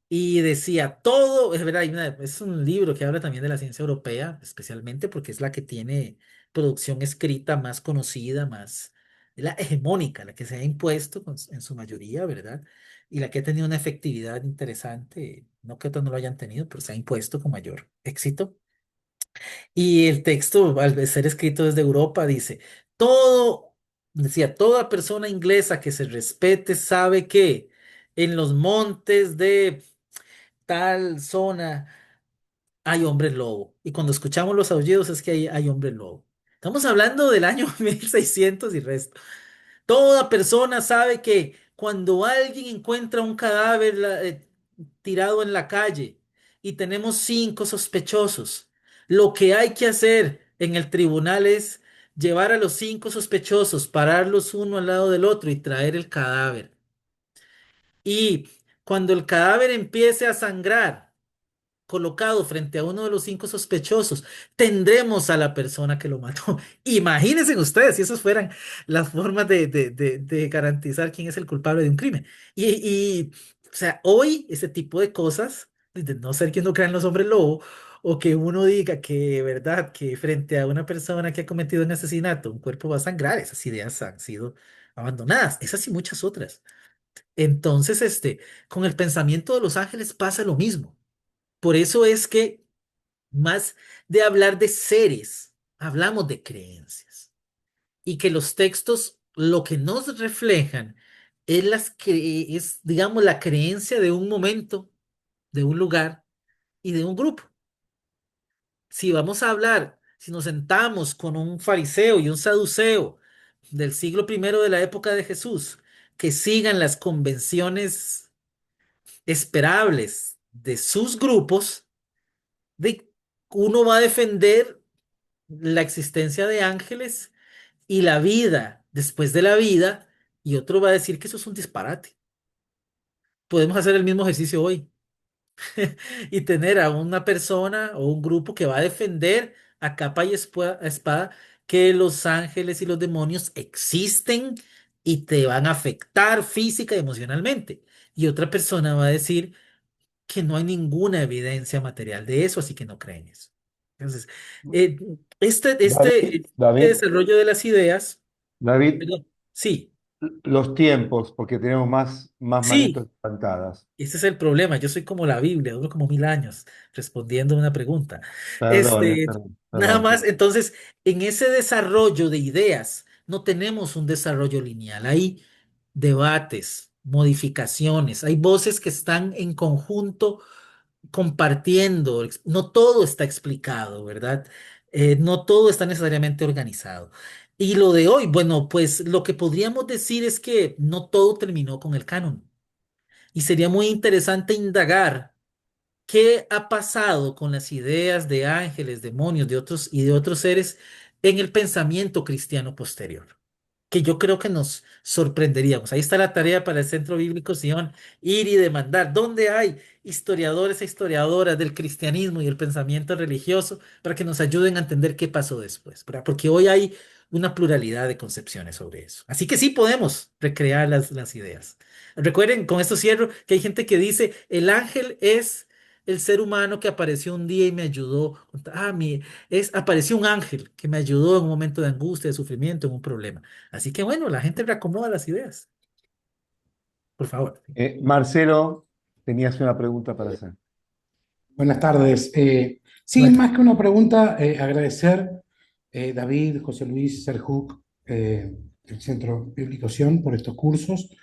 Y decía todo, es verdad, es un libro que habla también de la ciencia europea, especialmente porque es la que tiene producción escrita más conocida, más la hegemónica, la que se ha impuesto en su mayoría, ¿verdad? Y la que ha tenido una efectividad interesante, no que otros no lo hayan tenido, pero se ha impuesto con mayor éxito. Y el texto, al ser escrito desde Europa, dice, toda persona inglesa que se respete sabe que en los montes de tal zona hay hombres lobo. Y cuando escuchamos los aullidos es que hay hombres lobo. Estamos hablando del año 1600 y resto. Toda persona sabe que cuando alguien encuentra un cadáver tirado en la calle y tenemos 5 sospechosos, lo que hay que hacer en el tribunal es llevar a los 5 sospechosos, pararlos uno al lado del otro y traer el cadáver. Y cuando el cadáver empiece a sangrar, colocado frente a uno de los 5 sospechosos, tendremos a la persona que lo mató. Imagínense ustedes si esas fueran las formas de garantizar quién es el culpable de un crimen. O sea, hoy ese tipo de cosas, de no ser que uno crea en los hombres lobo, o que uno diga que, verdad, que frente a una persona que ha cometido un asesinato, un cuerpo va a sangrar, esas ideas han sido abandonadas, esas y muchas otras. Entonces, con el pensamiento de los ángeles pasa lo mismo. Por eso es que más de hablar de seres, hablamos de creencias. Y que los textos lo que nos reflejan es, digamos, la creencia de un momento, de un lugar y de un grupo. Si vamos a hablar, si nos sentamos con un fariseo y un saduceo del siglo primero de la época de Jesús, que sigan las convenciones esperables de sus grupos, de, uno va a defender la existencia de ángeles y la vida después de la vida, y otro va a decir que eso es un disparate. Podemos hacer el mismo ejercicio hoy y tener a una persona o un grupo que va a defender a capa y espada que los ángeles y los demonios existen y te van a afectar física y emocionalmente. Y otra persona va a decir que no hay ninguna evidencia material de eso, así que no creen eso. Entonces, eh, este David, desarrollo de las ideas, David, perdón, sí, los tiempos, porque tenemos más manitos sí, levantadas. ese es el problema. Yo soy como la Biblia, duro como 1000 años respondiendo una pregunta. Perdón, Este, perdón, nada perdón. más, entonces, en ese desarrollo de ideas, no tenemos un desarrollo lineal. Hay debates, modificaciones, hay voces que están en conjunto compartiendo, no todo está explicado, ¿verdad? No todo está necesariamente organizado. Y lo de hoy, bueno, pues lo que podríamos decir es que no todo terminó con el canon. y sería muy interesante indagar qué ha pasado con las ideas de ángeles, demonios, de otros y de otros seres en el pensamiento cristiano posterior, que yo creo que nos sorprenderíamos. Ahí está la tarea para el Centro Bíblico Sion, ir y demandar dónde hay historiadores e historiadoras del cristianismo y el pensamiento religioso para que nos ayuden a entender qué pasó después, ¿verdad? Porque hoy hay una pluralidad de concepciones sobre eso. Así que sí podemos recrear las ideas. Recuerden, con esto cierro, que hay gente que dice, el ángel es el ser humano que apareció un día y me ayudó. Apareció un ángel que me ayudó en un momento de angustia, de sufrimiento, en un problema. Así que bueno, la gente reacomoda las ideas. Por favor. Marcelo, tenías una pregunta para hacer. Buenas tardes. Sí, Bueno, más que una pregunta, agradecer David, José Luis, Serjuk, el Centro Bíblico Sion por estos cursos.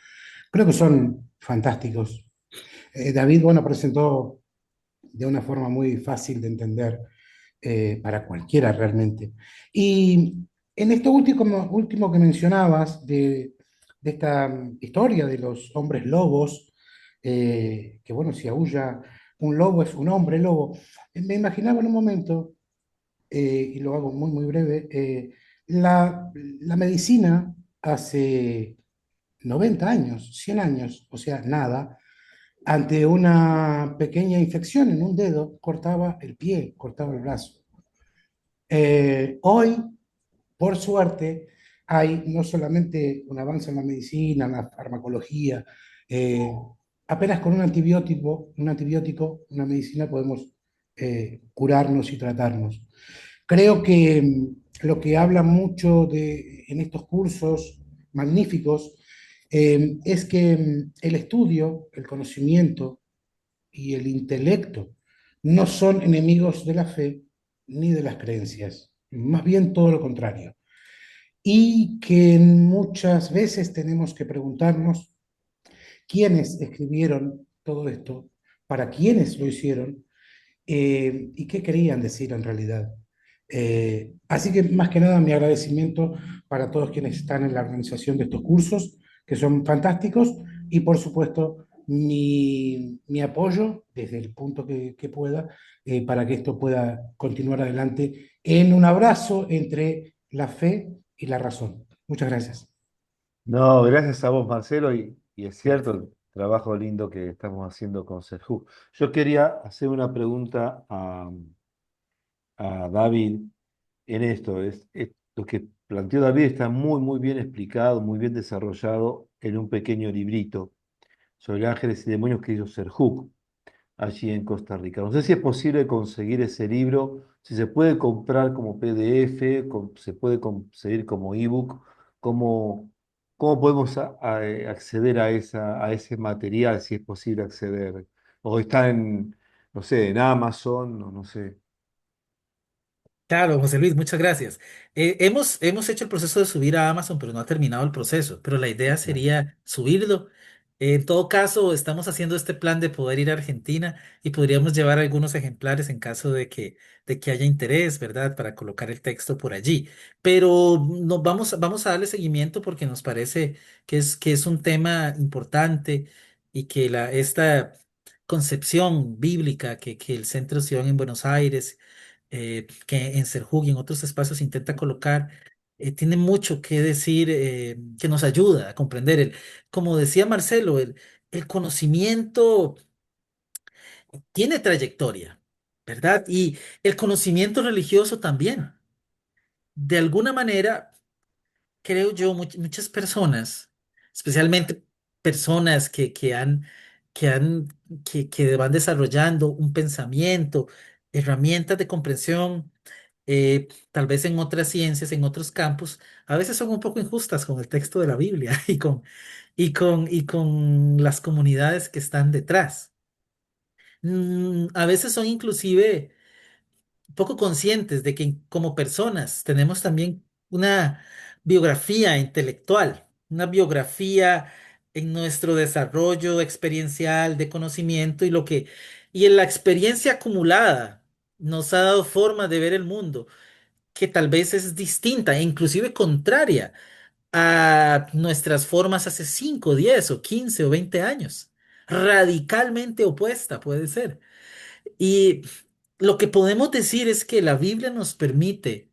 Creo que son fantásticos. David, bueno, presentó de una forma muy fácil de entender para cualquiera realmente. Y en esto último que mencionabas, de esta historia de los hombres lobos, que bueno, si aúlla un lobo es un hombre lobo, me imaginaba en un momento, y lo hago muy, muy breve, la medicina hace 90 años, 100 años, o sea, nada, ante una pequeña infección en un dedo, cortaba el pie, cortaba el brazo. Hoy, por suerte, hay no solamente un avance en la medicina, en la farmacología, eh, apenas con un antibiótico, una medicina podemos curarnos y tratarnos. Creo que lo que habla mucho en estos cursos magníficos es que el estudio, el conocimiento y el intelecto no son enemigos de la fe ni de las creencias, más bien todo lo contrario. Y que muchas veces tenemos que preguntarnos quiénes escribieron todo esto, para quiénes lo hicieron y qué querían decir en realidad. Así que más que nada mi agradecimiento para todos quienes están en la organización de estos cursos, que son fantásticos, y por supuesto mi apoyo desde el punto que pueda para que esto pueda continuar adelante en un abrazo entre la fe y la razón. Muchas gracias. No, gracias a vos, Marcelo, y es cierto el trabajo lindo que estamos haciendo con Serjú. Yo quería hacer una pregunta a David en esto. Lo que planteó David está muy, muy bien explicado, muy bien desarrollado en un pequeño librito sobre ángeles y demonios que hizo Serjú allí en Costa Rica. No sé si es posible conseguir ese libro, si se puede comprar como PDF, se puede conseguir como ebook, cómo, cómo podemos acceder a ese material, si es posible acceder, o está en, no sé, en Amazon, no sé. claro, José Luis, muchas gracias. Hemos hecho el proceso de subir a Amazon, pero no ha terminado el proceso. Pero la idea Ah, sería subirlo. En todo caso, estamos haciendo este plan de poder ir a Argentina y podríamos llevar algunos ejemplares en caso de que haya interés, ¿verdad? Para colocar el texto por allí. Pero vamos a darle seguimiento porque nos parece que es un tema importante y que esta concepción bíblica que el Centro Sion en Buenos Aires que en Serhug y en otros espacios intenta colocar, tiene mucho que decir, que nos ayuda a comprender. Como decía Marcelo, el conocimiento tiene trayectoria, ¿verdad? Y el conocimiento religioso también. De alguna manera, creo yo, muchas personas, especialmente personas que han, que van desarrollando un pensamiento, herramientas de comprensión, tal vez en otras ciencias, en otros campos, a veces son un poco injustas con el texto de la Biblia y con las comunidades que están detrás. A veces son inclusive poco conscientes de que como personas tenemos también una biografía intelectual, una biografía en nuestro desarrollo experiencial de conocimiento y en la experiencia acumulada nos ha dado forma de ver el mundo que tal vez es distinta e inclusive contraria a nuestras formas hace 5, 10 o 15 o 20 años. radicalmente opuesta puede ser. Y lo que podemos decir es que la Biblia nos permite,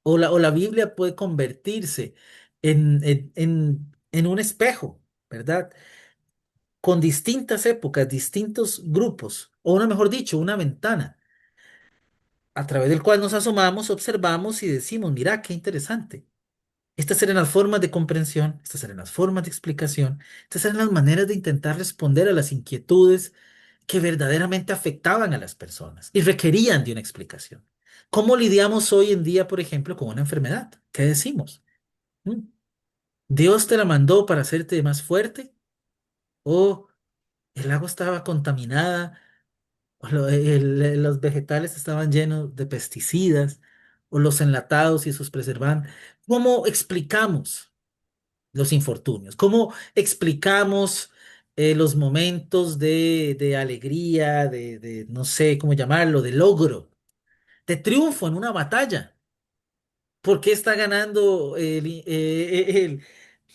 o la Biblia puede convertirse en un espejo, ¿verdad? Con distintas épocas, distintos grupos, o una, mejor dicho, una ventana, a través del cual nos asomamos, observamos y decimos, mira, qué interesante. Estas eran las formas de comprensión, estas eran las formas de explicación, estas eran las maneras de intentar responder a las inquietudes que verdaderamente afectaban a las personas y requerían de una explicación. ¿Cómo lidiamos hoy en día, por ejemplo, con una enfermedad? ¿Qué decimos? ¿Mm? ¿Dios te la mandó para hacerte más fuerte? ¿O el agua estaba contaminada? ¿O los vegetales estaban llenos de pesticidas? ¿O los enlatados y sus preservantes? ¿Cómo explicamos los infortunios? ¿Cómo explicamos los momentos de alegría, no sé cómo llamarlo, de logro, de triunfo en una batalla? ¿Por qué está ganando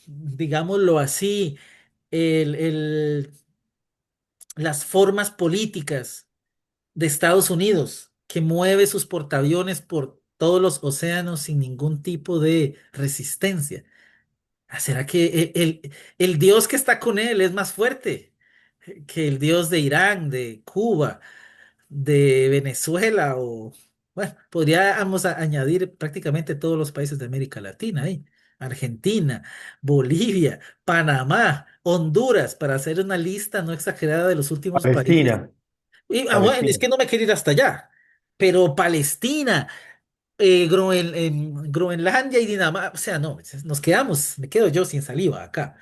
digámoslo así, las formas políticas de Estados Unidos, que mueve sus portaaviones por todos los océanos sin ningún tipo de resistencia? ¿Será que el Dios que está con él es más fuerte que el Dios de Irán, de Cuba, de Venezuela? O, bueno, podríamos añadir prácticamente todos los países de América Latina ahí. Argentina, Bolivia, Panamá, Honduras, para hacer una lista no exagerada de los últimos países. Palestina, Y, bueno, es Palestina. que no me quiero ir hasta allá, pero Palestina, Groenlandia y Dinamarca, o sea, no, nos quedamos, me quedo yo sin saliva acá.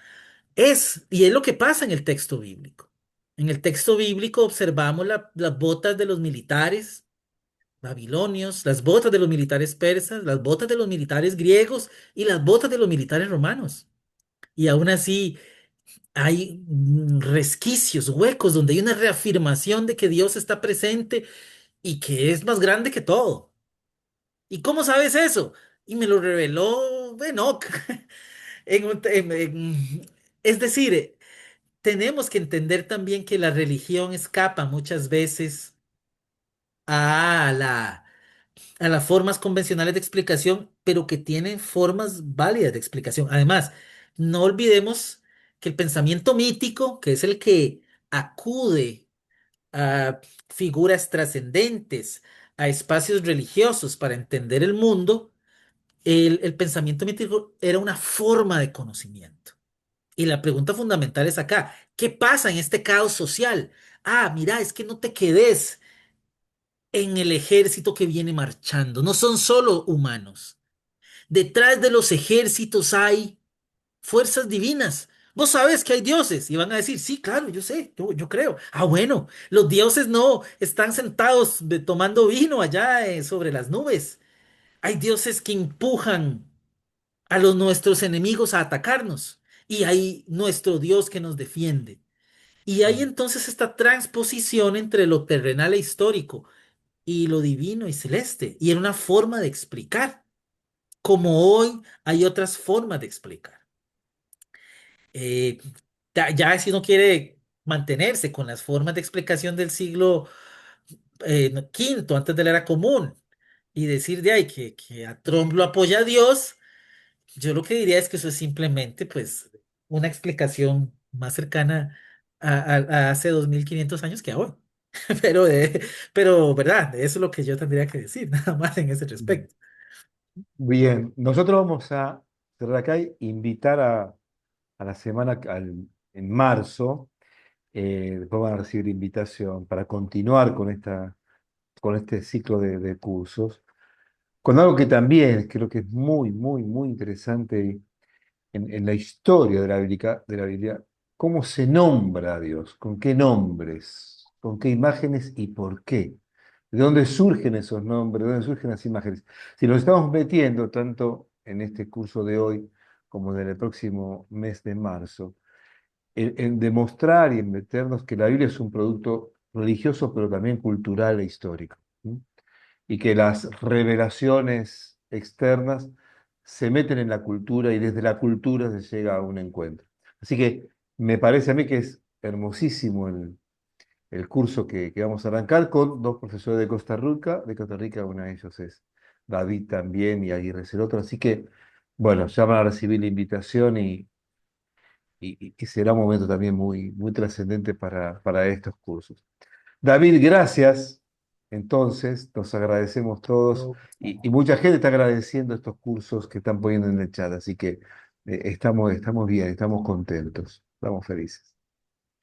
Y es lo que pasa en el texto bíblico. En el texto bíblico observamos las botas de los militares babilonios, las botas de los militares persas, las botas de los militares griegos y las botas de los militares romanos. Y aún así hay resquicios, huecos, donde hay una reafirmación de que Dios está presente y que es más grande que todo. ¿Y cómo sabes eso? Y me lo reveló Enoch. Es decir, tenemos que entender también que la religión escapa muchas veces a a las formas convencionales de explicación, pero que tienen formas válidas de explicación. Además, no olvidemos que el pensamiento mítico, que es el que acude a figuras trascendentes, a espacios religiosos para entender el mundo, el pensamiento mítico era una forma de conocimiento. Y la pregunta fundamental es acá, ¿qué pasa en este caos social? Ah, mira, es que no te quedes en el ejército que viene marchando. No son solo humanos. Detrás de los ejércitos hay fuerzas divinas. Vos sabes que hay dioses y van a decir, sí, claro, yo sé, yo creo. Ah, bueno, los dioses no están sentados tomando vino allá sobre las nubes. Hay dioses que empujan a los nuestros enemigos a atacarnos y hay nuestro Dios que nos defiende. Y hay entonces esta transposición entre lo terrenal e histórico y lo divino y celeste. Y era una forma de explicar, como hoy hay otras formas de explicar. Eh, ya si uno quiere mantenerse con las formas de explicación del siglo quinto, antes de la era común, y decir de ahí que a Trump lo apoya Dios, yo lo que diría es que eso es simplemente pues una explicación más cercana a hace 2500 años que ahora. Pero, ¿verdad? Eso es lo que yo tendría que decir, nada más en ese respecto. Bien, nosotros vamos a cerrar acá y invitar a la semana, en marzo, después van a recibir invitación para continuar con este ciclo de cursos, con algo que también creo que es muy, muy, muy interesante en la historia de la Biblia, cómo se nombra a Dios, con qué nombres, con qué imágenes y por qué. ¿De dónde surgen esos nombres? ¿De dónde surgen las imágenes? Si nos estamos metiendo tanto en este curso de hoy como en el próximo mes de marzo, en demostrar y en meternos que la Biblia es un producto religioso, pero también cultural e histórico. ¿Sí? Y que las revelaciones externas se meten en la cultura y desde la cultura se llega a un encuentro. Así que me parece a mí que es hermosísimo el curso que vamos a arrancar con dos profesores de Costa Rica, uno de ellos es David también y Aguirre es el otro, así que, bueno, ya van a recibir la invitación y será un momento también muy trascendente para estos cursos. David, gracias. Entonces, nos agradecemos todos y mucha gente está agradeciendo estos cursos que están poniendo en el chat, así que estamos bien, estamos contentos, estamos felices.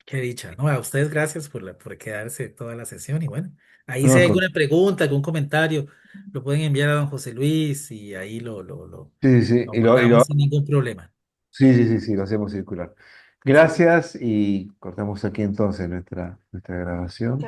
Qué dicha. No, a ustedes gracias por quedarse toda la sesión y bueno, ahí si No, hay alguna pregunta, algún comentario, lo pueden enviar a don José Luis y ahí sí, sí, sí, lo guardamos sin ningún problema. sí, sí, sí, sí, lo hacemos circular. Gracias y cortamos aquí entonces nuestra grabación.